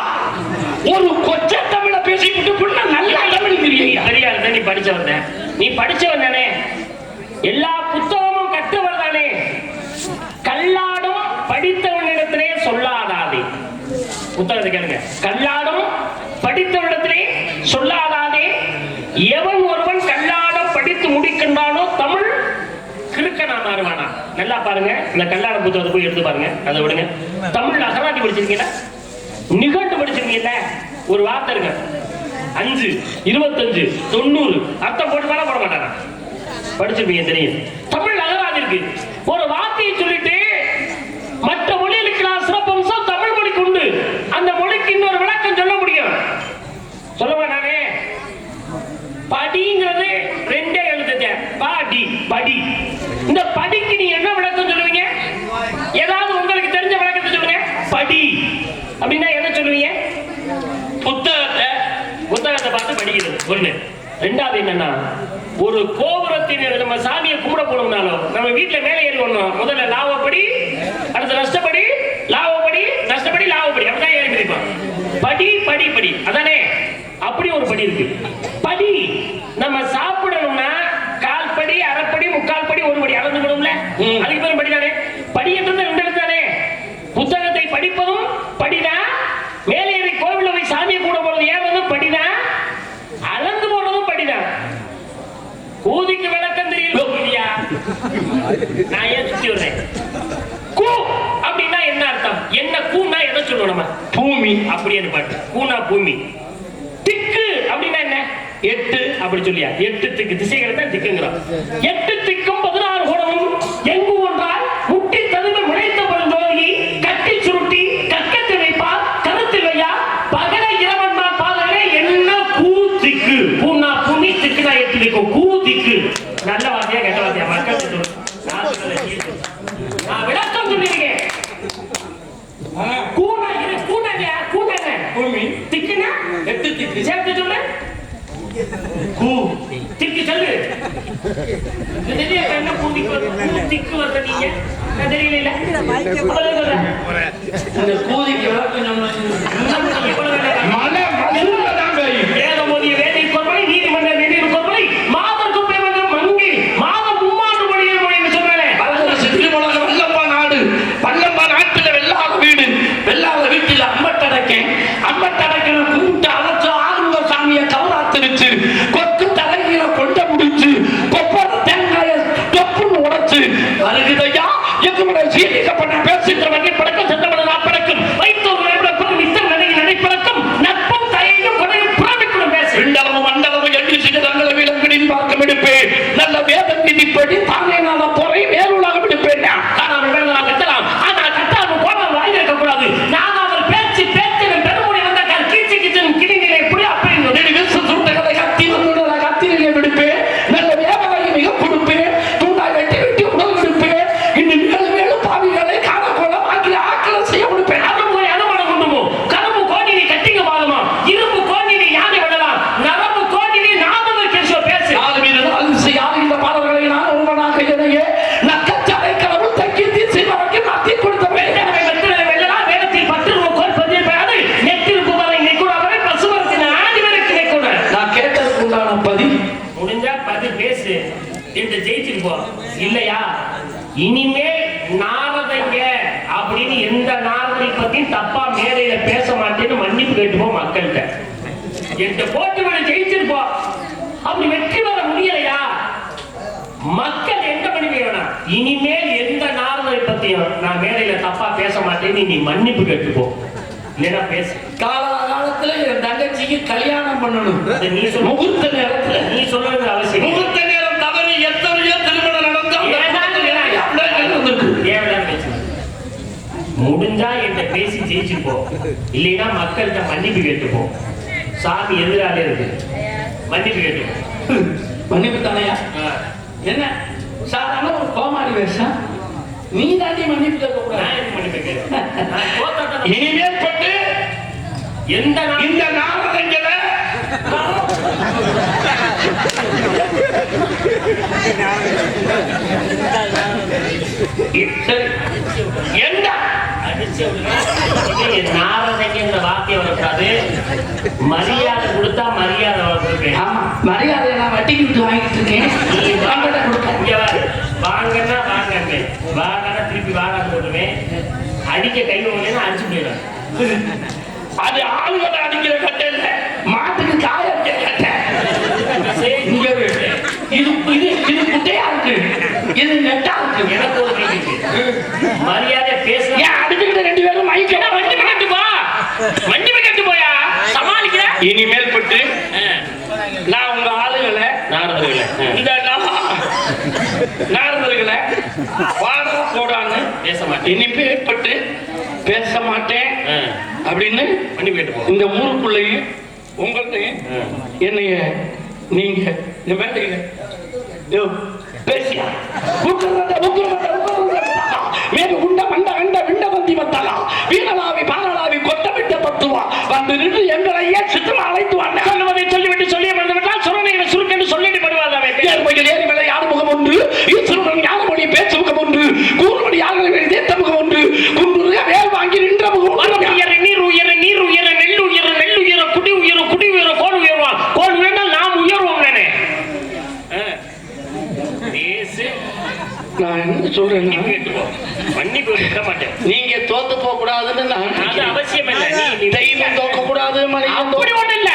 ஒரு கொச்ச தமிழை பேசிவிட்டு நல்ல தமிழ் தெரியாது. நீ படிச்சவன் தான், நீ படிச்சவன் தானே, எல்லா புத்தகமும் கற்றவர் தானே. கல்லாடும் படித்தவனிடத்திலே சொல்லாதாதே. புத்தகத்தை கேளுங்க. கல்லாடும் படித்தவனிடத்திலே சொல்லாதாதே. எவன் ஒருவன் கல்லாடம் படித்து முடிக்கின்றானோ தமிழ் கிறுக்கனா மாறுவானா. நல்லா பாருங்க, இந்த கல்லாட புத்தகத்தை போய் எடுத்து பாருங்க. அதை விடுங்க. தமிழ் அகராதி படிச்சிருக்கீங்களா? நிகழ்ந்து படிச்சிருக்கீங்கல்ல? ஒரு வார்த்தை இருக்கு 5, 25, 90 அர்த்தம் போட்டு போட மாட்டானா? படிச்சிருப்பீங்க, தெரியும். தமிழ் அகராதி இருக்கு. ஒரு வார்த்தையை சொல்லிட்டு மற்ற மொழிகளுக்கு சிறப்பம்சம் தமிழ் மொழிக்கு உண்டு. அந்த மொழிக்கு இன்னொரு விளக்கம் சொல்ல முடியும். சொல்லுவேன் நானே. படிங்கிறது 2 எழுத்துங்க. பாடி படி. இந்த படிக்கு நீ என்ன விளக்கம் சொல்லுவீங்க? ஏதாவது உங்களுக்கு தெரிஞ்ச விளக்கத்தை சொல்லுங்க. படி அப்படின்னா என்ன சொல்லுவீங்க? புத்தகத்தை பார்த்து படிக்கிறது ஒண்ணு. ரெண்டாவது என்னன்னா, ஒரு கோபுரத்தின் நம்ம சாமியை கும்பிட போனோம்னாலும் நம்ம வீட்டுல மேலே ஏறி வரணும். முதல்ல லாவப்படி, அடுத்து நஷ்டப்படி, லாவப்படி, நஷ்டப்படி, லாவப்படி, அப்படிதான் ஏறி பிடிப்பான். படி படி படி, அதானே? அப்படி ஒரு படி இருக்கு. படி நம்ம சாப்பிடணும்னா கால் படி, அரைப்படி, முக்கால் படி, ஒரு படி அளந்துக்கணும்ல. அதுக்கு பேரும் படிதானே. படி என்றது 2 எழுத்து தானே. புத்தகத்தை படிப்பதும் படிதான். மேலே ஏறி கோவில்ல போய் சாமியை கூட போறது ஏறதும் படிதான். அளந்து போடுறதும் படிதான். கூதிக்கு விளக்கம் தெரியல. நான் ஏன் சுத்தி வர்றேன்? கூ அப்படின்னா என்ன அர்த்தம்? என்ன கூனா என்ன சொல்லுவோம் நம்ம? பூமி. அப்படின்னு பாட்டு. கூனா பூமி. திக்கு அப்படின்னா என்ன? 8 அப்படி சொல்லியா? 8 திக்கு திசைகளை தான் திக்குங்கிறோம். 8 திக்கும் 16 கோணமும் எங்கு ஒன்றால் முட்டி ததுவ முளைத்த பொருந்தோகி கட்டி சுருட்டி கக்கத்தை வைப்பார் கருத்தில் வையா பகல இரவன்மார் பாதங்களே என்ன கூ திக்கு. பூனா பூமி, திக்குனா 8 திக்கும். கூ திக்கு. நல்ல வார்த்தையா கெட்ட வார்த்தையா? மக்கள் நான் விளக்கம் சொல்லிருக்கேன். கூனா இது கூனா கூட்டன பூமி. திக்குனா 8 திக்கு. சேர்த்து சொல்லு. கூ திக்கு சொல்லு. தெரியல என்ன கூதிக்கு வர்ற நீங்க தெரியல. அந்த கூதிக்கு மலை மசூரதான் வேத மோதிய வேதை கொலை நீதிமன்ற நினைவு கொலை மாதம் குப்பை மன்ற மங்கி மாதம் 3 மொழியில் மொழி சொல்றேன். சித்திரமுலக வல்லப்பா நாடு, வல்லப்பா நாட்டுல வெள்ளாத வீடு, வெள்ளாத வீட்டில் அம்பட்டடக்கேன். அம்பட்டடக்கிற கூட்ட அழைச்ச ஆறுமுக சாமியை கவராத்திருச்சு. முறுக்குமுறை சீர்திருத்தப்பட்ட பேசுகின்ற வகை பழக்கம் சென்றவன நாப்படக்கம் வைத்தோர் விளைவிடப்படும் இத்தனை நிலையில் நடைப்பழக்கம் நட்பும் தயையும் கொடையும் புறாமைக்குடன் பேசு விண்டளவு மண்டளவு எட்டு சிகரங்களை விலங்கிடின் பார்க்க விடுப்பேன் நல்ல வேத விதிப்படி தானே நான் பொறை வேறுலாக விடுப்பேன் நான் கட்டலாம் ஆனால் கட்டாமல் கோபம் வாங்கியிருக்க கூடாது நான் அவர் பேச்சு பேச்சின் பெருமொழி வந்த கீச்சு கிச்சன் கிணிகளை எப்படி அப்படின்னு சுட்டுகளை கத்திரிலே விடுப்பேன் நல்ல வேதனை மிக கொடுப்பேன் தூண்டாய் வெட்டி வெட்டி உடல் விடுப்பேன் இன்னும் மேலும் மேலும் பாவிகளை காணக்கொள்ள வாங்கி ஆக்களை செய்ய விடுப்பேன் போய் அனுமானம் கொண்டுமோ கரும்பு கோணினி கட்டிங்க பாதமா இரும்பு கோணினி யானை விடலாம் நரம்பு கோணினி நாமதர் கேசோ பேசு யாரு மீது யாரு இந்த பாடல்களை நான் ஒருவனாக இணைய நக்கச்சாலை கடவுள் தக்கி தீர்ச்சி வரைக்கும் மாற்றி கொடுத்த வெள்ளலாம் வேடத்தில் பற்று கோல் பதிவு நெட்டிருப்பு வரை நெக்கூட வரை பசுமரத்தின் ஆதி வரைக்கும் நெக்கூட நான் கேட்டதுக்கு உண்டான பதில் முடிஞ்சா பதில் பேசு என்று ஜெயிச்சிருப்போம் இல்லையா இனிமேல் நாரதங்க அப்படின்னு எந்த நாரதை பத்தியும் தப்பா மேடையில பேச மாட்டேன்னு மன்னிப்பு கேட்டுப்போம் மக்கள்கிட்ட என்ற போட்டி விட ஜெயிச்சிருப்போம் அப்படி வெற்றி பெற முடியலையா மக்கள் எந்த மணிக்கு வேணாம் இனிமேல் எந்த நாரதை பத்தியும் நான் மேடையில தப்பா பேச மாட்டேன்னு நீ மன்னிப்பு கேட்டுப்போ இல்லைன்னா பேசு காலத்துல என் தங்கச்சிக்கு கல்யாணம் பண்ணணும் நீ சொல்ல முகூர்த்த நேரத்துல நீ சொல்றது அவசியம் முகூர்த்த நேரம் தவறு எத்தனையோ திருமணம் முடிஞ்சா என்கிட்ட பேசி ஜெயிச்சுப்போ இல்லைன்னா மக்கள்கிட்ட மன்னிப்பு கேட்டுப்போ சாமி எதிராலே இருக்கு மன்னிப்பு கேட்டுப்போ மன்னிப்பு தானையா என்ன சாதாரண ஒரு கோமாளி வேஷம் நீ தாண்டி மன்னிப்பு கேட்க கூடாது இனிமேல் பட்டு எந்த இந்த நாரதங்களை என்ன நாரதங்க இந்த வார்த்தையை வரக்கூடாது மரியாதை கொடுத்தா மரியாதை வளர்த்துருக்கேன் ஆமா மரியாதை நான் வட்டிக்கு விட்டு வாங்கிட்டு இருக்கேன் வாங்கன்னா வாங்கன்னு வாங்கன்னா திருப்பி வாங்க போட்டுவேன் அடிக்க கை வாங்கினா அடிச்சு போயிடும் அது ஆளுகளை அடிக்கிற கட்டை இல்ல மாட்டுக்கு காய கட்டை இது இது இது குட்டையா இருக்கு இது நெட்டா இருக்கு எனக்கு ஒரு மரியாதை பேச அடிச்சுக்கிட்ட ரெண்டு பேரும் மைக்கா வண்டி கட்டு போ வண்டி கட்டு போயா சமாளிக்கிற இனிமேல் பட்டு நான் உங்க ஆளுகளை நாரதர்களை இந்த நாரதர்களை வாடா போடான்னு பேச மாட்டேன் இனிமேல் பட்டு பேச மாட்டேன் அப்படின்னு இந்த ஊருக்குள்ளேயும் உங்கள்கிட்டையும் என்னைய நீங்க இந்த வேலையில பேசியா மேல உண்ட மண்ட கண்ட விண்ட வந்தி வந்தாலா வீணலாவி பாரலாவி கொட்டமிட்ட பத்துவா வந்து நின்று எங்களையே சித்தமா அழைத்துவாங்க சொல்லுவதை சொல்லிவிட்டு சொல்லிய மறந்துவிட்டால் சுரணைகளை சுருக்கென்று சொல்லிட்டு படுவாதாவே ஏறி மேல யார் முகம் ஒன்று ஈஸ்வரன் ஞான மொழி பேச முகம் ஒன்று கூறுமணி யார்கள் தேத்த முகம் ஒன்று குன்று வேல் வாங்கி நின்ற முகம் நீர் உயர நீர் உயர நெல் உயர நெல் உயர குடி உயர குடி உயர கோல் உயர்வான் கோல் உயர்ந்தால் நாம் உயர்வோம் நானே நான் என்ன சொல்றேன் மன்னிப்பு கேட்க மாட்டேன் நீங்க தோத்து போக கூடாதுன்னு நான் அவசியம் இல்லை தெய்வம் தோக்க கூடாது அப்படி ஒண்ணு இல்ல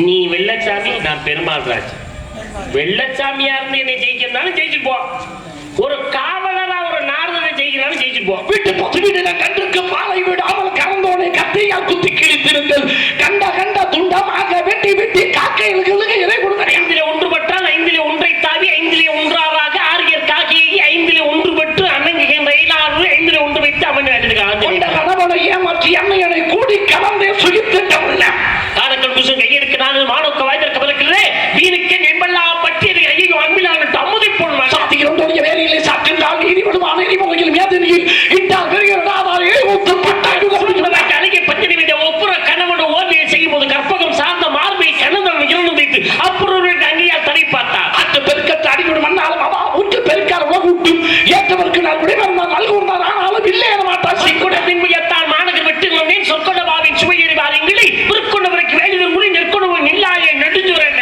நீ வெள்ளச்சாமி நான் பெருமாள் ராஜ் வெள்ளச்சாமியா இருந்து என்னை ஜெயிக்கிறதாலும் ஜெயிச்சுட்டு போ ஒரு காவலரா ஒரு நாரதனை ஜெயிக்கிறாலும் ஜெயிச்சுட்டு போ வீட்டு பத்து வீடுல கன்றுக்கு பாலை விடாமல் கறந்தோனை கத்தியால் குத்தி கிழித்திருந்தல் கண்ட கண்ட துண்டமாக வெட்டி வெட்டி காக்கைகளுக்கு இறை கொடுத்த ஐந்திலே ஒன்றுபட்டால் ஐந்திலே ஒன்றை தாவி ஐந்திலே ஒன்றாவாக ஆரியர் காக்கியை ஐந்திலே ஒன்றுபட்டு அணங்குகின்ற ஐலாறு ஐந்திலே ஒன்று வைத்து அவன் கொண்ட கணவனை ஏமாற்றி அன்னையனை கூடி கலந்தே சுகித்திட்டவல்ல காலங்கள் புசும் கையெடுக்க நான் மாணவக்க வாய்ந்திருக்க பிறகு வீணுக்கு நெம்பெல்லாம் பற்றி ஐயோ அன்பிலான அமுதை போடுவான் சாத்திக்கிறோம் வேலையிலே சாற்றின்றால் நீதிபடுவான எரிமுகையில் மேதனியில் இட்டால் பெருகிறாதாரே அழகை பற்றி விட ஒப்புற கணவன் ஓர்மையை செய்யும் போது கற்பகம் சார்ந்த மார்பை கணவன் இருந்து வைத்து அப்புறம் அங்கேயால் தடை பார்த்தார் அந்த பெருக்கத்தை அடிக்கடி மண்ணாலும் அவா உற்று பெருக்கால் உலகூட்டு ஏற்றவருக்கு நான் விடைமறந்தால் நல்குவந்தார் ஆனாலும் இல்லை என மாட்டார் சிக்குட பின்புயத்தால் மாநகர் வெட்டுகிறேன் சொற்கொண்ட பாவின் சுவையறிவாரிங்களை விற்கொண்டவருக்கு வேலையில் முடி நெற்கொண்டவன் இல்லாயே நெடுஞ்சுறேன்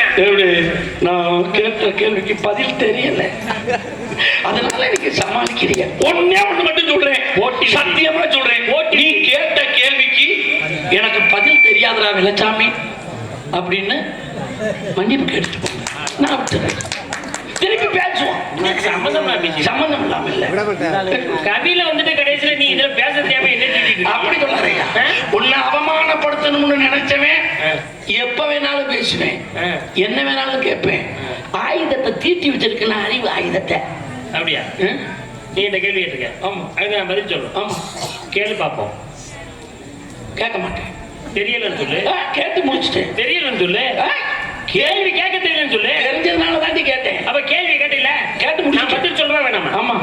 நான் கேட்ட கேள்விக்கு பதில் தெரியல அதனால நீங்க சமாளிக்கிறீங்க ஒன்னே ஒண்ணு மட்டும் சொல்றேன் சத்தியமா சொல்றேன் நீ கேட்ட கேள்விக்கு எனக்கு பதில் தெரியாதரா வெள்ளச்சாமி அப்படின்னு மன்னிப்பு கேட்டுட்டு போங்க நான் விட்டுறேன் திருப்பி பேசுவோம் சம்பந்தம் இல்லாம இல்ல. கவியில வந்துட்டு கடைசியில நீ இதுல பேச தேவை என்ன சொல்லிட்டு அப்படி சொல்லாதயா. உன்னை அவமானப்படுத்தணும்னு நினைச்சவன் எப்ப வேணாலும் பேசுவேன், என்ன வேணாலும் கேட்பேன். ஆயுதத்தை தீட்டி வச்சிருக்கேன், அறிவு ஆயுதத்தை. அப்படியா? நீ இந்த கேள்வி கேட்டிருக்க. ஆமா, அதுக்கு நான் பதில் சொல்றேன். ஆமா, கேள்வி பார்ப்போம். கேட்க மாட்டேன். தெரியலன்னு சொல்லு. கேட்டு முடிச்சுட்டேன். தெரியலன்னு சொல்லு. கேள்வி கேட்க தெரியலன்னு சொல்லு. தெரிஞ்சதுனால தாண்டி கேட்டேன். அப்ப கேள்வி கேட்டீங்களா? கேட்டு முடிச்சு பதில் சொல்றேன் வேணாமா? ஆமா,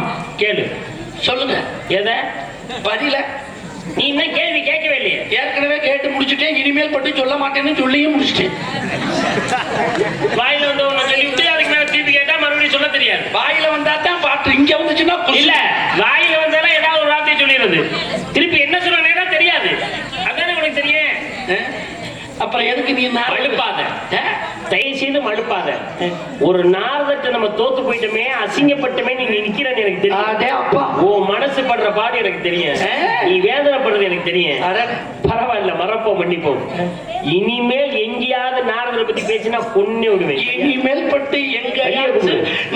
கேளு. சொல்லுங்க. எதை? பதில. நீ இன்னும் கேள்வி கேட்கவே இல்லையே. ஏற்கனவே கேட்டு முடிச்சுட்டேன், இனிமேல் பட்டு சொல்ல மாட்டேன்னு சொல்லியும் முடிச்சுட்டேன். வாயில வந்து ஒண்ணு சொல்லி விட்டு அதுக்கு மேல திருப்பி கேட்டா மறுபடியும் சொல்ல தெரியாது. வாயில வந்தா தான் பாட்டு, இங்க வந்துச்சுன்னா இல்ல, வாயில வந்தாலும் ஏதாவது ஒரு வார்த்தையை சொல்லிடுறது. திருப்பி என்ன சொல்றேன்னா தெரியாது. அதானே உனக்கு தெரியும். அப்புறம் எதுக்கு நீ மழுப்பாத, தயவு செய்து மழுப்பாத. ஒரு நாரதத்தை நம்ம தோத்து போயிட்டோமே, அசிங்கப்பட்டுமே நீ நிக்கிறன்னு எனக்கு தெரியும். ஓ மனசு படுற பாடு எனக்கு தெரியும். நீ வேதனைப்படுறது எனக்கு தெரியும். பரவாயில்ல, மறப்போம், மன்னிப்போம். இனிமேல் எங்கேயாவது நாரதரை பத்தி பேசினா கொன்னே விடுவேன். இனிமேல் பட்டு எங்க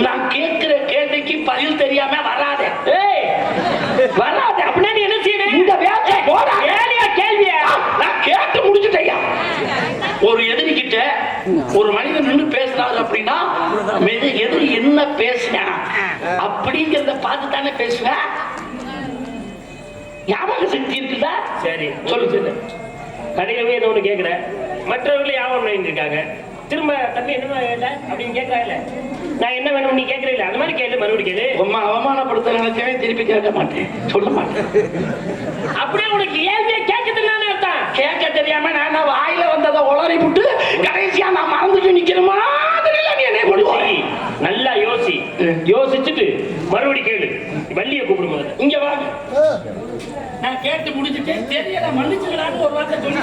நான் கேட்கிற கேள்விக்கு பதில் தெரியாம வராத. வராது அப்படின்னா நீ என்ன செய்யணும்? இந்த வேலை போடா. கேள்வியா? நான் கேட்டு முடிச்சுட்டேன். ஒரு எதிரிகிட்ட ஒரு மனிதன் நின்று பேசுறாரு அப்படின்னா எதிரி என்ன பேசுறேன் அப்படிங்கிறத பார்த்து தானே பேசுவேன். ஞாபக சக்தி இருக்குதா? சரி, சொல்லு. கடையிலவே ஏதோ ஒண்ணு கேட்கிற, மற்றவர்களே ஞாபகம் இருக்காங்க. திரும்ப தம்பி என்ன கேட்ட அப்படின்னு கேட்கறாங்கல்ல, நான் என்ன வேணும் நீ கேட்கறீங்களா? அந்த மாதிரி கேளு, மறுபடியும் கேளு. உம்மா அவமானப்படுத்த நினைச்சவே திருப்பி கேட்க மாட்டேன், சொல்ல மாட்டேன். அப்படியே உனக்கு கேள்வியை கேட்க தெரியாம அர்த்தம். கேட்க தெரியாம நான் வாயில வந்ததை உளறி விட்டு கடைசியா நான் மறந்துட்டு நிக்கிற மாதிரி நீ என்ன பண்ணுவாய்? நல்லா யோசி. யோசிச்சுட்டு மறுபடியும் கேளு. வள்ளியை கூப்பிடும்போது இங்க வாங்க. நான் கேட்டு முடிச்சுட்டேன், தெரியல மன்னிச்சுக்கலான்னு ஒரு வார்த்தை சொல்லி.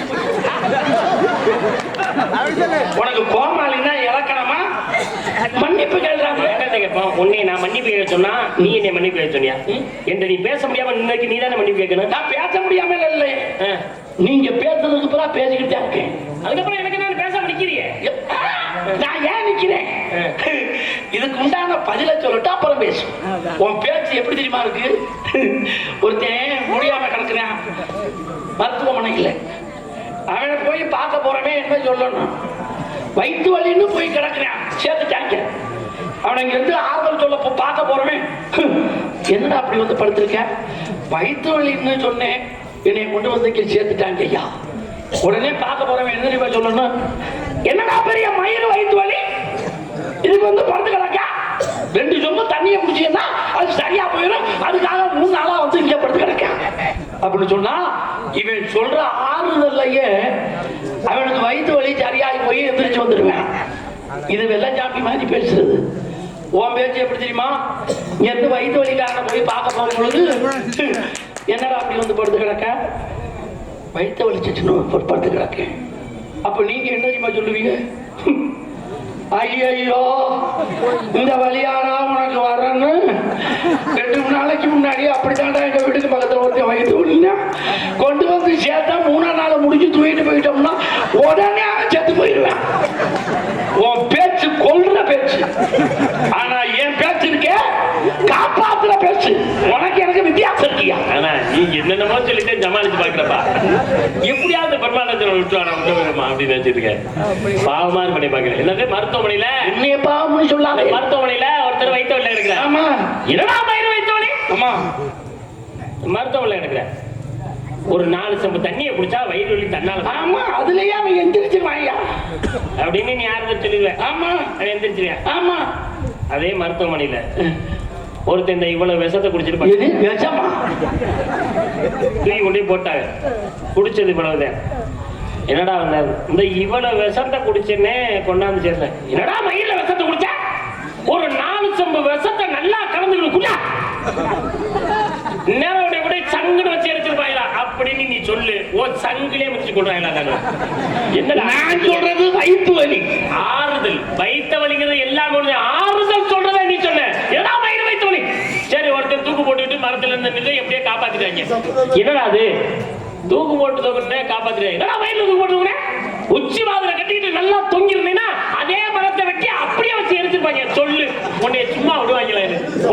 உனக்கு கோமாளினா இலக்கணமா மன்னிப்பு கேள்றாங்க. உன்னை நான் மன்னிப்பு கேட்க சொன்னா நீ என்னை மன்னிப்பு கேட்க சொன்னியா? என்று நீ பேச முடியாம நின்னைக்கு நீ தானே மன்னிப்பு கேட்கணும். நான் பேச முடியாம இல்லை, நீங்க பேசுறதுக்கு பிறகு பேசிக்கிட்டே இருக்கேன். அதுக்கப்புறம் எனக்கு நான் பேச நிக்கிறியே. நான் ஏன் நிக்கிறேன்? இதுக்கு உண்டான பதில சொல்லட்டு அப்புறம் பேசு. உன் பேச்சு எப்படி தெரியுமா இருக்கு? ஒருத்தன் முடியாம கிடக்குறான் மருத்துவமனையில், அவனை போய் பார்க்க போறவே என்ன சொல்லணும்? வயிற்று வலின்னு போய் கிடக்குறான், சேர்த்துட்டாங்க. அவனை இங்க இருந்து ஆறுதல் சொல்ல பார்க்க போறவன், என்னடா அப்படி வந்து படுத்திருக்க? வயிற்று வலின்னு சொன்னேன், என்னை கொண்டு வந்து இங்க சேர்த்துட்டாங்க ஐயா. உடனே பார்க்க போறவன் என்ன சொல்லணும்? என்னடா பெரிய மயிறு வயிற்று வலி, இதுக்கு வந்து படுத்து கிடக்க, 2 சொம்பு தண்ணியை குடிச்சீங்கன்னா அது சரியா போயிடும், அதுக்காக 3 நாளா வந்து இங்க படுத்து கிடக்க அப்படின்னு சொன்னா, இவன் சொல்ற ஆறுதல்லையே அவனுக்கு வயிற்று வலி சரியாகி போய் எந்திரிச்சு வந்துடுவேன். இது வெள்ளச்சாமி மாதிரி பேசுறது. உன் பேச்சு எப்படி தெரியுமா? இங்க இருந்து வயிற்று வலிக்காரனை போய் பார்க்க போகும் பொழுது, என்னடா அப்படி வந்து படுத்து கிடக்க? வயிற்று வலிச்சுன்னு படுத்து கிடக்க. அப்ப நீங்க என்ன தெரியுமா சொல்லுவீங்க? ஐயோ, இந்த வழியாரா உனக்கு வரன்னு 2 நாளைக்கு முன்னாடி அப்படித்தாண்டா எங்க வீட்டுக்கு பக்கத்துல ஒருத்தன் வயிற்று வலின்னா கொண்டு வந்து சேர்த்தா 3ஆம் நாள் முடிஞ்சு தூக்கிட்டு போயிட்டோம்னா உடனே செத்து போயிடுவேன். உன் பேச்சு கொல்ற பேச்சு, ஆனா என் பேச்சு இருக்கே காப்பாத்துற பேச்சு. உனக்கு எனக்கு வித்தியாசம் இருக்கியா? ஆனா நீ என்னென்னமோ சொல்லிட்டு சமாளிச்சு பாக்குறப்பா, எப்படியாவது பரமானந்தன் விட்டுவானா அப்படின்னு நினைச்சிருக்கேன். பாவமா பண்ணி பாக்குறேன். என்னது மருத்துவமனையில என்னைய பாவம்னு சொல்லாத. மருத்துவமனையில ஒருத்தர் வயிற்று வலி எடுக்கிறேன். ஆமா, என்னடா மயிறு வயிற்று வலி? ஆமா, மருத்துவமனையில எடுக்கிறேன். ஒரு 4 சொம்பு தண்ணியை குடிச்சா வயிறு வலி தன்னால. ஆமா, அதுலயே அவன் எந்திரிச்சிருவாயா அப்படின்னு நீ யாரும் சொல்லிடுவேன். ஆமா, அவன் எந்திரிச்சிருவேன். ஆமா. அதே மருத்துவமனையில ஒருத்தன் இந்த இவ்வளவு விஷத்தை குடிச்சிட்டு விஷமா தூக்கி கொண்டே போட்டாங்க. குடிச்சது இவ்வளவுதான். என்னடா வந்தாரு, இந்த இவ்வளவு விஷத்தை குடிச்சேன்னே கொண்டாந்து சேர்த்தேன். என்னடா மயில விஷத்தை குடிச்ச? ஒரு 4 சொம்பு விஷத்தை நல்லா கலந்துக்கணும் குடியா, நேரம் கூட சங்குன்னு வச்சு எடுத்துருப்பாங்களா அப்படின்னு நீ சொல்லு. ஓ சங்கிலே முடிச்சு கொள்றாங்களா? என்ன நான் சொல்றது வயிற்று வலி ஆறுதல். வயிற்று வலிங்கிறது எல்லாம் ஆறுதல் சொல்றதா நீ சொன்ன. ஏன்னா வயிறு வயிற்று வலி. சரி, ஒருத்தர் தூக்கு போட்டுவிட்டு மரத்துல இருந்து எப்படியே காப்பாத்திட்டாங்க. என்னடா அது தூக்கு போட்டு தூக்குனே காப்பாத்திட்டாங்க. என்னடா வயிறுல தூக்கு போட்டு உச்சி வாதில கட்டிக்கிட்டு நல்லா தொங்கி இருந்தீங்கன்னா அதே மரத்தை வெட்டி அப்படியே வச்சு எடுத்துருப்பாங்க. சொல்லு, உன்னை சும்மா விடுவாங்களா?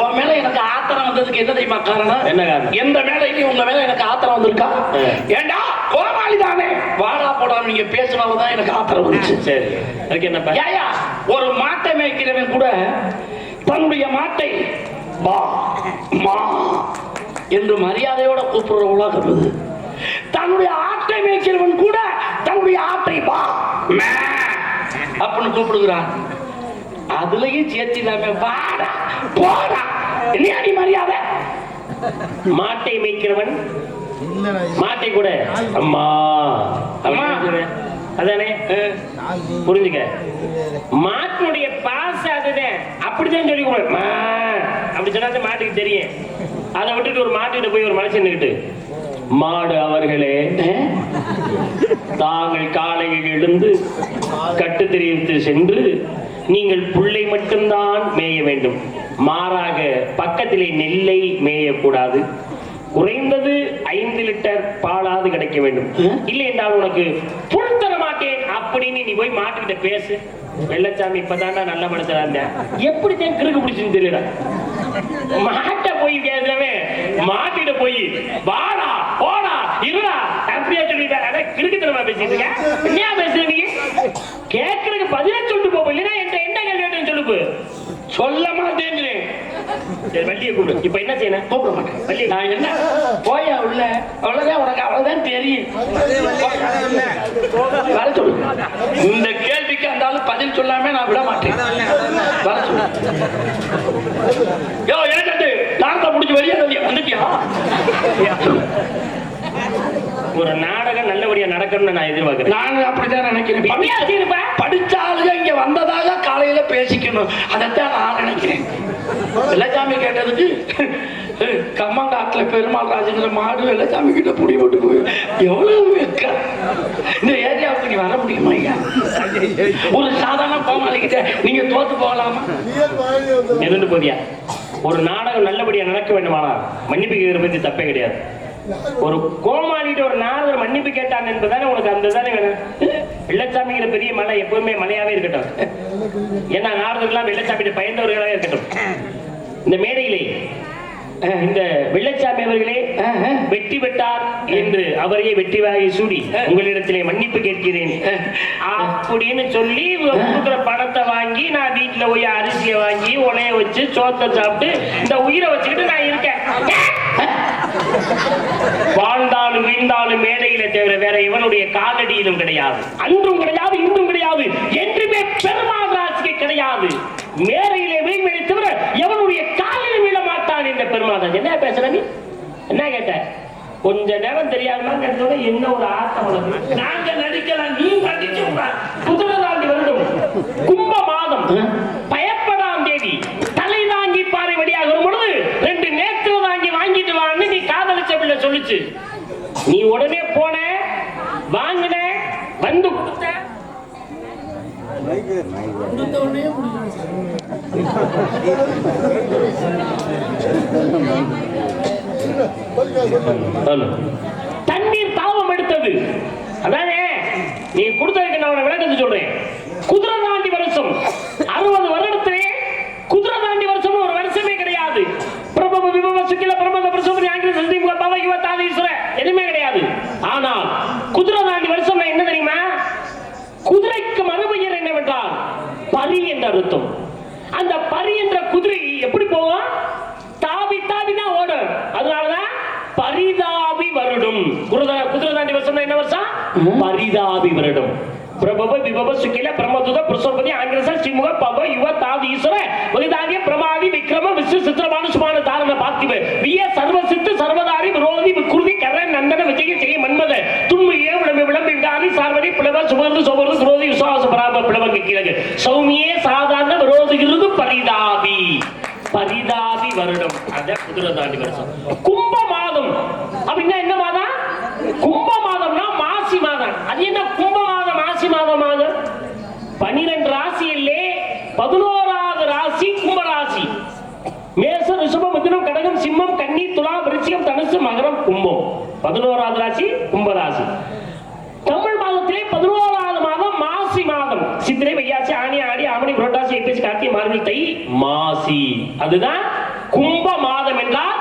உன் மேல எனக்கு ஆத்திரம் வந்ததுக்கு என்ன தெரியுமா காரணம்? என்ன காரணம்? எந்த மேலைக்கு உங்க மேல எனக்கு ஆத்திரம் வந்திருக்கா? ஏண்டா கோமாளி தானே வாடா போடா நீங்க பேசினால்தான் எனக்கு ஆத்திரம் வந்துச்சு. சரி, அதுக்கு என்னப்பா? ஏயா ஒரு மாட்டை மேய்க்கிறவன் கூட தன்னுடைய மாட்டை பா மா என்று மரியாதையோட கூப்பிடுற உலகம் இது. தன்னுடைய ஆட்டை மேய்க்கிறவன் கூட தன்னுடைய ஆட்டை பா மே அப்படின்னு கூப்பிடுகிறான். அதுலயும் சேர்த்து வாடா போடா என்ன மரியாதை? மாட்டை மேய்க்கிறவன் மாட்டை கூட அம்மா அம்மா அதானே, புரிஞ்சுக்க. மாட்டுடைய பாச அதுதான், அப்படிதான் சொல்லி அப்படி சொன்னா மாட்டுக்கு தெரியும். அதை விட்டுட்டு ஒரு மாட்டுக்கிட்ட போய் ஒரு மனுஷன் நிக்கிட்டு, மாடு அவர்களே, தாங்கள் காலையில் எழுந்து கட்டு தெரிவித்து சென்று நீங்கள் புல்லை மட்டும்தான் மேய வேண்டும், மாறாக பக்கத்திலே நெல்லை மேயக்கூடாது, குறைந்தது 5 லிட்டர் பாலாவது கிடைக்க வேண்டும், இல்லை என்றால் உனக்கு புல் தர மாட்டேன் அப்படின்னு நீ போய் மாட்டுக்கிட்ட பேசு. வெள்ளச்சாமி இப்பதான்டா நல்ல மனுஷனா இருந்தேன், எப்படித்தான் கிறுக்கு பிடிச்சுன்னு தெரியல. மாட்டை போய் கேட்கவே மாட்டிட்ட போய் வாடா போடா இருடா அப்படியா சொல்லிட்டாரு. கிறுக்குத்தனமா பேசிட்டு இருக்க, என்ன பேசுற நீ? கேட்கறதுக்கு பதிலே சொல்லிட்டு போவோம், இல்லைன்னா என்ன கேள்வி சொல்லுப்பு. சொல்ல மாட்டேங்கிறேன். சரி, வள்ளியை கூப்பிடு. இப்ப என்ன செய்யணும்? கூப்பிட மாட்டேன். வள்ளி நான் என்ன போயா உள்ள, அவ்வளவுதான் உனக்கு அவ்வளவுதான் தெரியும். வர சொல்லு. இந்த கேள்விக்கு அந்த ஆளு பதில் சொல்லாம நான் விட மாட்டேன். வர சொல்லு. யோ எனக்கு நாங்க முடிஞ்சு வெளியே வந்துட்டியா? ஒரு நாடகம் நல்லபடியா நடக்கணும்னு நான் எதிர்பார்க்கிறேன். நான் அப்படிதான் நினைக்கிறேன். படிச்ச ஆளுங்க இங்க வந்ததாக காலையில பேசிக்கணும், அதைத்தான் நான் நினைக்கிறேன். வெள்ளச்சாமி கேட்டதுக்கு கம்மங்காட்டுல பெருமாள் ராஜங்கிற மாடு வெள்ளச்சாமி கிட்ட புடி போட்டு போய் எவ்வளவு வெக்க. இந்த ஏரியாவுக்கு நீ வர முடியுமா ஐயா? ஒரு சாதாரண கோமாளிக்கிட்ட நீங்க தோத்து போகலாமா? எதிர்ந்து போதியா? ஒரு நாடகம் நல்லபடியா நடக்க வேண்டுமானா மன்னிப்பு கேட்கிற பத்தி தப்பே கிடையாது. ஒரு கோமாளிட்டு ஒரு நாரதர் மன்னிப்பு கேட்டான் என்பதானே உனக்கு அந்த தானே வேணும். வெள்ளச்சாமிங்கிற பெரிய மலை எப்பவுமே மலையாவே இருக்கட்டும். ஏன்னா நாரதர்லாம் வெள்ளச்சாமிட்டு பயந்தவர்களாக இருக்கட்டும். இந்த மேடையிலே இந்த வெள்ளச்சாமி அவர்களே வெற்றி பெற்றார் என்று அவரையே வெற்றி வாகை சூடி உங்களிடத்திலே மன்னிப்பு கேட்கிறேன் அப்படின்னு சொல்லி கொடுக்குற பணத்தை வாங்கி நான் வீட்டுல போய் அரிசியை வாங்கி உலைய வச்சு சோத்தை சாப்பிட்டு இந்த உயிரை வச்சுக்கிட்டு நான் இருக்கேன். வாழ்ந்தாலும் வீழ்ந்தாலும் மேடையில தவிர வேற இவனுடைய காலடியிலும் கிடையாது, அன்றும் கிடையாது, இன்றும் கிடையாது, என்றுமே பெருமாள் ராசிக்கு கிடையாது. மேடையிலே வீழ்மையை தவிர எவனுடைய காலில் விழ மாட்டான் என்ற பெருமாள் ராசி. என்ன பேசுற நீ? என்ன கேட்ட? கொஞ்ச நேரம் தெரியாம என்ன ஒரு ஆட்டம் உனக்கு? நாங்க நடிக்கலாம், நீ நடிச்சு குதிரை தாண்டி வருடம் கும்ப மாதம் பயப்படாம் தேதி தலை தாங்கி பாறை வழியாக வரும் பொழுது 2 நேற்று தாங்கி வாங்கிட்டு வான்னு நீ காதலிச்ச பிள்ளை சொல்லுச்சு. நீ உடனே போன வாங்கின வந்து கொடுத்த தண்ணீர் தாவம் எடுத்தது. அதானே நீ கொடுத்ததுக்கு நான் விளக்கத்தை சொல்றேன். குதிரை தாண்டி வருஷம் 60 வருடத்திலே குதிரை தாண்டி வருஷம் ஒரு வருஷமே கிடையாது. பிரபவ விபவ சுக்கில பிரபந்த பிரசோபதி ஆங்கில சந்தி முக பவ யுவ தாதீஸ்வர எதுவுமே கிடையாது. ஆனால் குதிரை தாண்டி வருஷம் என்ன தெரியுமா? குதிரைக்கு மறுபெயர் என்னவென்றால் பரி என்ற அர்த்தம். அந்த பரி என்ற குதிரை எப்படி போகும்? தாவி தாவி தான் ஓடும். அதனாலதான் பரிதாபி வருடம். குதிரை தாண்டி வருஷம் என்ன வருஷம்? பரிதாபி வருடம். பிரபவ விபவ சுக்கில பிரமதுத பிரசோபதி ஆங்கிரச ஸ்ரீமுக பவ யுவ தாதீஸ்வர வலிதாகிய பிரமாதி விக்ரம விஸ்வ சித்திரமான சுமான தாரண பார்த்திவ விய சர்வ சித்து சர்வதாரி விரோதி விக்குருதி கர நந்தன விஜய செய்ய மன்மத துண்மை ஏவிளம்பி விளம்பி விகாரி சார்வதி பிளவ சுமர்ந்து சோபர்ந்து சுரோதி விசுவாச பராப பிளவங்க கீழகு சௌமியே சாதாரண விரோதிகிறது பரிதாபி. பரிதாபி வருடம். அத குதிரை தாண்டி வருஷம். கும்ப மாதம் அப்படின்னா என்ன மாதம்? கும்ப மாதம்னா மாசி மாதம். அது என்ன கும்ப மாதம் மாசி மாதமாக? 12 ராசியிலே 11வது ராசி கும்பராசி. மேசம் ரிஷபம் மிதுனம் கடகம் சிம்மம் கன்னி துலா விருச்சிகம் தனுசு மகரம் கும்பம். 11வது ராசி கும்பராசி. தமிழ் மாதத்திலே 11வது மாதம் மாசி மாதம். சித்திரை வையாசி ஆனி ஆடி ஆவணி புரட்டாசி ஐப்பசி கார்த்திகை மார்கழி தை மாசி. அதுதான் கும்ப மாதம் என்றால்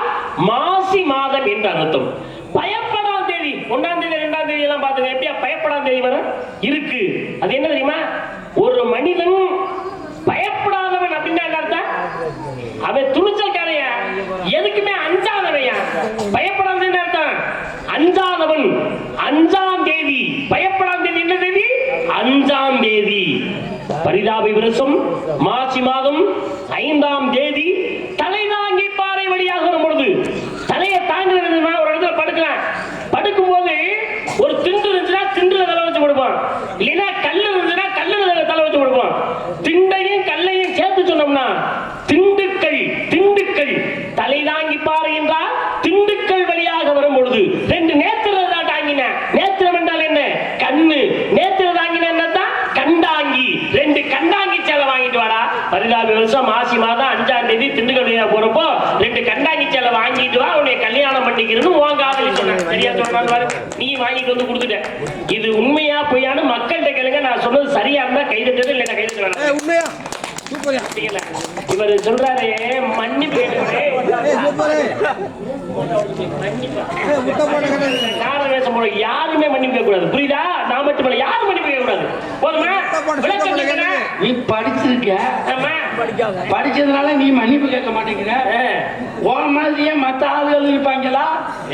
மாசி மாதம் என்று அர்த்தம். பயப்படாத தேதி 1ஆம் தேதி 2ஆம் தேதி எல்லாம் பாத்துங்க. எப்படியா பயப்படாத தேதி வர இருக்கு? அது என்ன தெரியுமா? ஒரு மனிதன் பயப்படாதவன் அப்படின்னா என்ன அர்த்தம்? அவன் துணிச்சல்காரையா, எதுக்குமே அஞ்சாதவையா. பயப்படாத அர்த்தம் அஞ்சாதவன். 5ஆம் தேதி பயப்படாத தேதி என்ன தேதி? 5ஆம் தேதி பரிதாப விரசம் மாசி மாதம் 5ஆம் தேதி தலை தாங்கி பாறை வழியாக வரும் பொழுது தலையை தாங்குறது ஒரு இடத்துல படுக்கலாம். படுக்கும் போது ஒரு திண்டு இருந்துச்சுன்னா திண்டுல தலை வச்சு கொடுப்பான், இல்லைன்னா கல்லு இருந்துச்சுன்னா கல்லுல தலை வச்சு கொடுப்பான். திண்டையும் கல்லையும் சேர்த்து சொன்னோம்னா திண்டுக்கல். திண்டுக்கல் தலை தாங்கி பாறை என்றால் திண்டுக்கல் வழியாக வரும் பொழுது 2 நேத்திரம் தான் தாங்கின. நேத்திரம் என்றால் என்ன? கண்ணு. நேத்திரம் தாங்கின என்னதான்? கண்டாங்கி. 2 கண்டாங்கி சேலை வாங்கிட்டு வாடா. பரிதாப வருஷம் மாசி மாதம் 5ஆம் தேதி திண்டுக்கல் வழியா போறப்போ 2 கண்டாங்கி சேலை வாங்கிட்டு வா, உன்னை கல்யாணம் பண்ணிக்கிறேன்னு உன் காதலி சொன்னேன். சரியா சொல்றாரு? நீ வாங்கிட்டு வந்து கொடுத்துட்ட. இது உண்மையா பொய்யான்னு மக்கள்கிட்ட கேளுங்க. நான் சொன்னது சரியா இருந்தா கைதட்டது, இல்லைன்னா கைதட்டு. உண்மையா? சூப்பர்யா. இவர் சொல்றாரு மன்னிப்பு கேட்டுக்கிறேன். யாருமே மன்னிப்பு கேட்க கூடாது. புரியுதா? நான் மட்டும் யாரும் மன்னிப்பு கேட்க கூடாது. போதுமா? நீ படிச்சிருக்க, படிச்சதுனால நீ மன்னிப்பு கேட்க மாட்டேங்கிற. உன் மாதிரியே மத்த ஆளுகள் இருப்பாங்களா?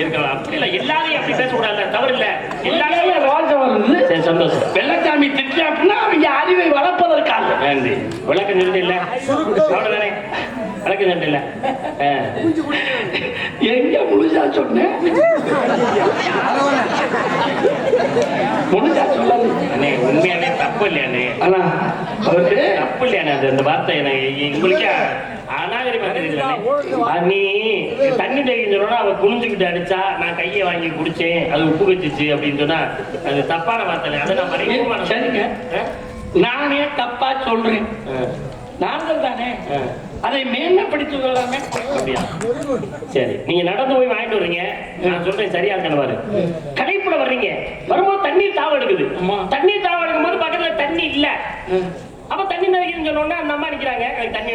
இருக்கலாம். அப்படி இல்ல, எல்லாரையும் அப்படி பேசக்கூடாது. தவறு இல்ல, எல்லாரையும் ரோஜா வருது. சரி, சந்தோஷம். வெள்ளச்சாமி திட்டு அப்படின்னா அவங்க அறிவை வளர்ப்பதற்காக. நன்றி. விளக்கம் நின்று இல்ல, அவ்வளவுதானே? விளக்கம் நின்று இல்ல. எங்க முழுசா சொன்னேன்? முழுசா சொல்லாது. அண்ணே, உண்மையானே தப்பு இல்லையானே? ஆனா அவருக்கு தப்பு இல்லையானே? அந்த வார்த்தை எனக்கு உங்களுக்கு அநாகரிகமா தெரியல. நீ தண்ணி தேய்க்க சொன்னா அவன் குனிஞ்சுக்கிட்டு அடிச்சா நான் கையை வாங்கி குடிச்சேன், அது உப்பு வச்சிச்சு அப்படின்னு சொன்னா அது தப்பான வார்த்தை. அதை நான் மறைக்க. சரிங்க, நானே தப்பா சொல்றேன். நாங்கள் தானே அதை மேன்மைப்படுத்தி கொள்ளலாமே. அப்படியா? சரி, நீங்க நடந்து போய் வாங்கிட்டு வர்றீங்க. நான் சொல்றேன் சரியா இருக்கணும். கடைப்புல வர்றீங்க, வரும்போது தண்ணீர் தாவ எடுக்குது. தண்ணீர் தாவ எடுக்கும் போது பக்கத்துல தண்ணி இல்ல. அப்ப தண்ணி நினைக்கிறேன்னு சொன்னோன்னா அந்த அம்மா நிக்கிறாங்க, தண்ணி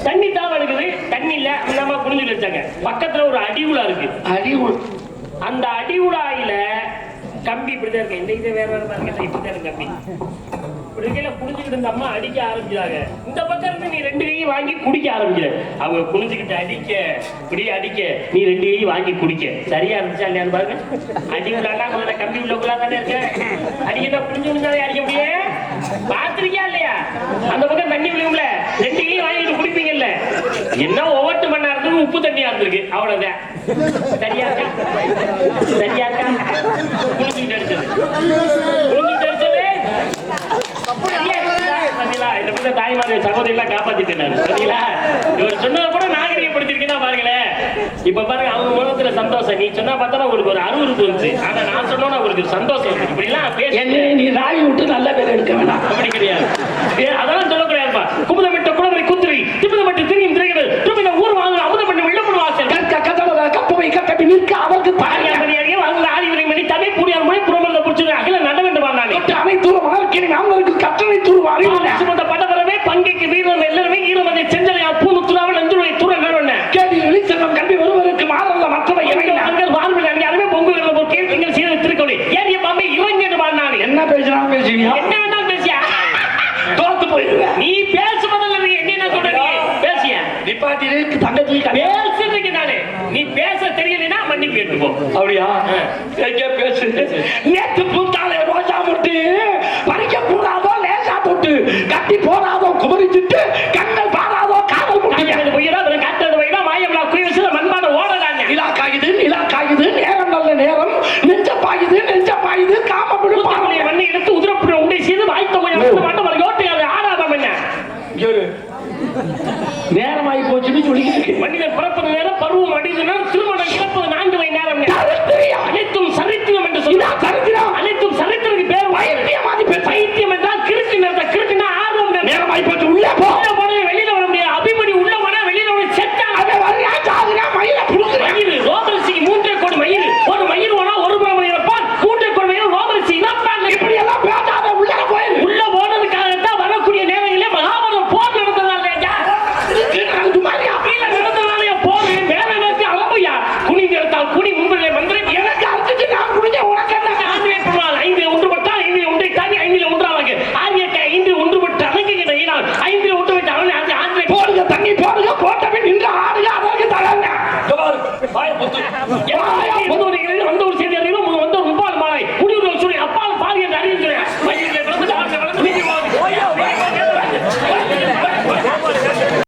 தண்ணி தாவ எடுக்குது, தண்ணி இல்ல. அந்த அம்மா குனிஞ்சுட்டு வச்சாங்க. பக்கத்துல ஒரு அடிவுலா இருக்கு. அடிவுள். அந்த அடிவுலாயில கம்பி இப்படிதான் இருக்கு. இந்த இது வேற இப்படிதான் இருக்கு கம்பி. குடிச்சுக்கிட்டு இருந்த அம்மா அடிக்க ஆரம்பிச்சாங்க. இந்த பக்கம் இருந்து நீ 2 கையும் வாங்கி குடிக்க ஆரம்பிக்கிற. அவங்க குடிச்சுக்கிட்டு அடிக்க, இப்படி அடிக்க, நீ 2 கையும் வாங்கி குடிக்க. சரியா இருந்துச்சா இல்லையான்னு பாருங்க. அடி உள்ளா முதல்ல கம்பி உள்ளக்குள்ளா தானே இருக்க. அடிக்கா குடிஞ்சு விழுந்தாலே அடிக்க முடியும். பாத்திருக்கியா இல்லையா? அந்த பக்கம் தண்ணி விழுங்கும்ல, 2 கையும் வாங்கிட்டு குடிப்பீங்கல்ல. என்ன ஒவ்வொரு மணி நேரத்துக்கு உப்பு தண்ணியா இருந்திருக்கு, அவ்வளவுதான். சரியா இருக்கா? சரியா இருக்கா? குடிச்சுக்கிட்டு அடிச்சது, குடிச்சுக்கிட்டு அடிச்சது தாய்மார்கள் சகோதரிகளா காப்பாத்திட்டேன். இவர் சொன்னதை கூட நாகரிகப்படுத்திருக்கேன் பாருங்களேன். இப்ப பாருங்க, அவங்க முகத்துல சந்தோஷம். நீ சொன்னா பார்த்தா உங்களுக்கு ஒரு அருவருப்பு இருந்துச்சு. ஆனா நான் சொன்னோன்னா உங்களுக்கு சந்தோஷம் இருக்கு. இப்படி எல்லாம் பேச நீ ராய் விட்டு நல்ல பேர் எடுக்க வேணாம். அப்படி கிடையாது, அதெல்லாம் சொல்லக்கூடாதுப்பா. குமுதமிட்ட குளவரை குத்திரி திமுதமிட்டு திரும்பியும் திரைகள் திரும்பி ஊர் வாங்க அமுதமிட்டு விழுப்புண் வாசல் கப்பவை கப்பி நிற்க அவருக்கு பாரியாரியாக வாங்க ஆதிவரை மணி தடை கூடியார் மொழி புறமல்ல பிடிச்சது அகில நட வேண்டும். அனைத்தூர் வாழ்க்கையை அவருக்கு கட்டளை தூர் அறிவுறுத்தப்பட்டவரவே பங்கைக்கு வீரர் எல்லாருமே ஈரமதை செஞ்சலையால் பூந்துத்துறாமல் நஞ்சுரை தூர நிறுவன கேள்வி வெளிச்செல்வம் கல்வி வருவதற்கு மாறல்ல மற்றவை அங்கே வாழ்வில் அங்கே அதுவே பொங்குகள் ஒரு கேள்வி நீங்கள் செய்த திருக்கொலை ஏறிய பாம்பை இளைஞர் வாழ்நாள் என்ன பேசுறாங்க? பேசுவீங்க என்ன வேணாலும் பேசியா? தோத்து போயிடுவேன். நீ பேசுவதில்லை. நீ என்ன சொல்ற? பேசிய நிப்பாட்டிற்கு தங்கச்சி பேசுறதுக்கு நானே நீ பேச தெரியலனா மன்னிப்பு கேட்டுப்போ. அப்படியா? பேசு. நேத்து பூத்தாலே ரோஜா முட்டு பறிக்க கூடாதோ லேசா போட்டு கட்டி போடாதோ குமரிச்சிட்டு கண்ணல் பாடாதோ காதல் முட்டு போயிடா காத்தது போயிடா மாயம்லா குயிசில மண்பான ஓடலாங்க. நிலா காயுது நேரம் நல்ல நேரம் நெஞ்ச பாயுது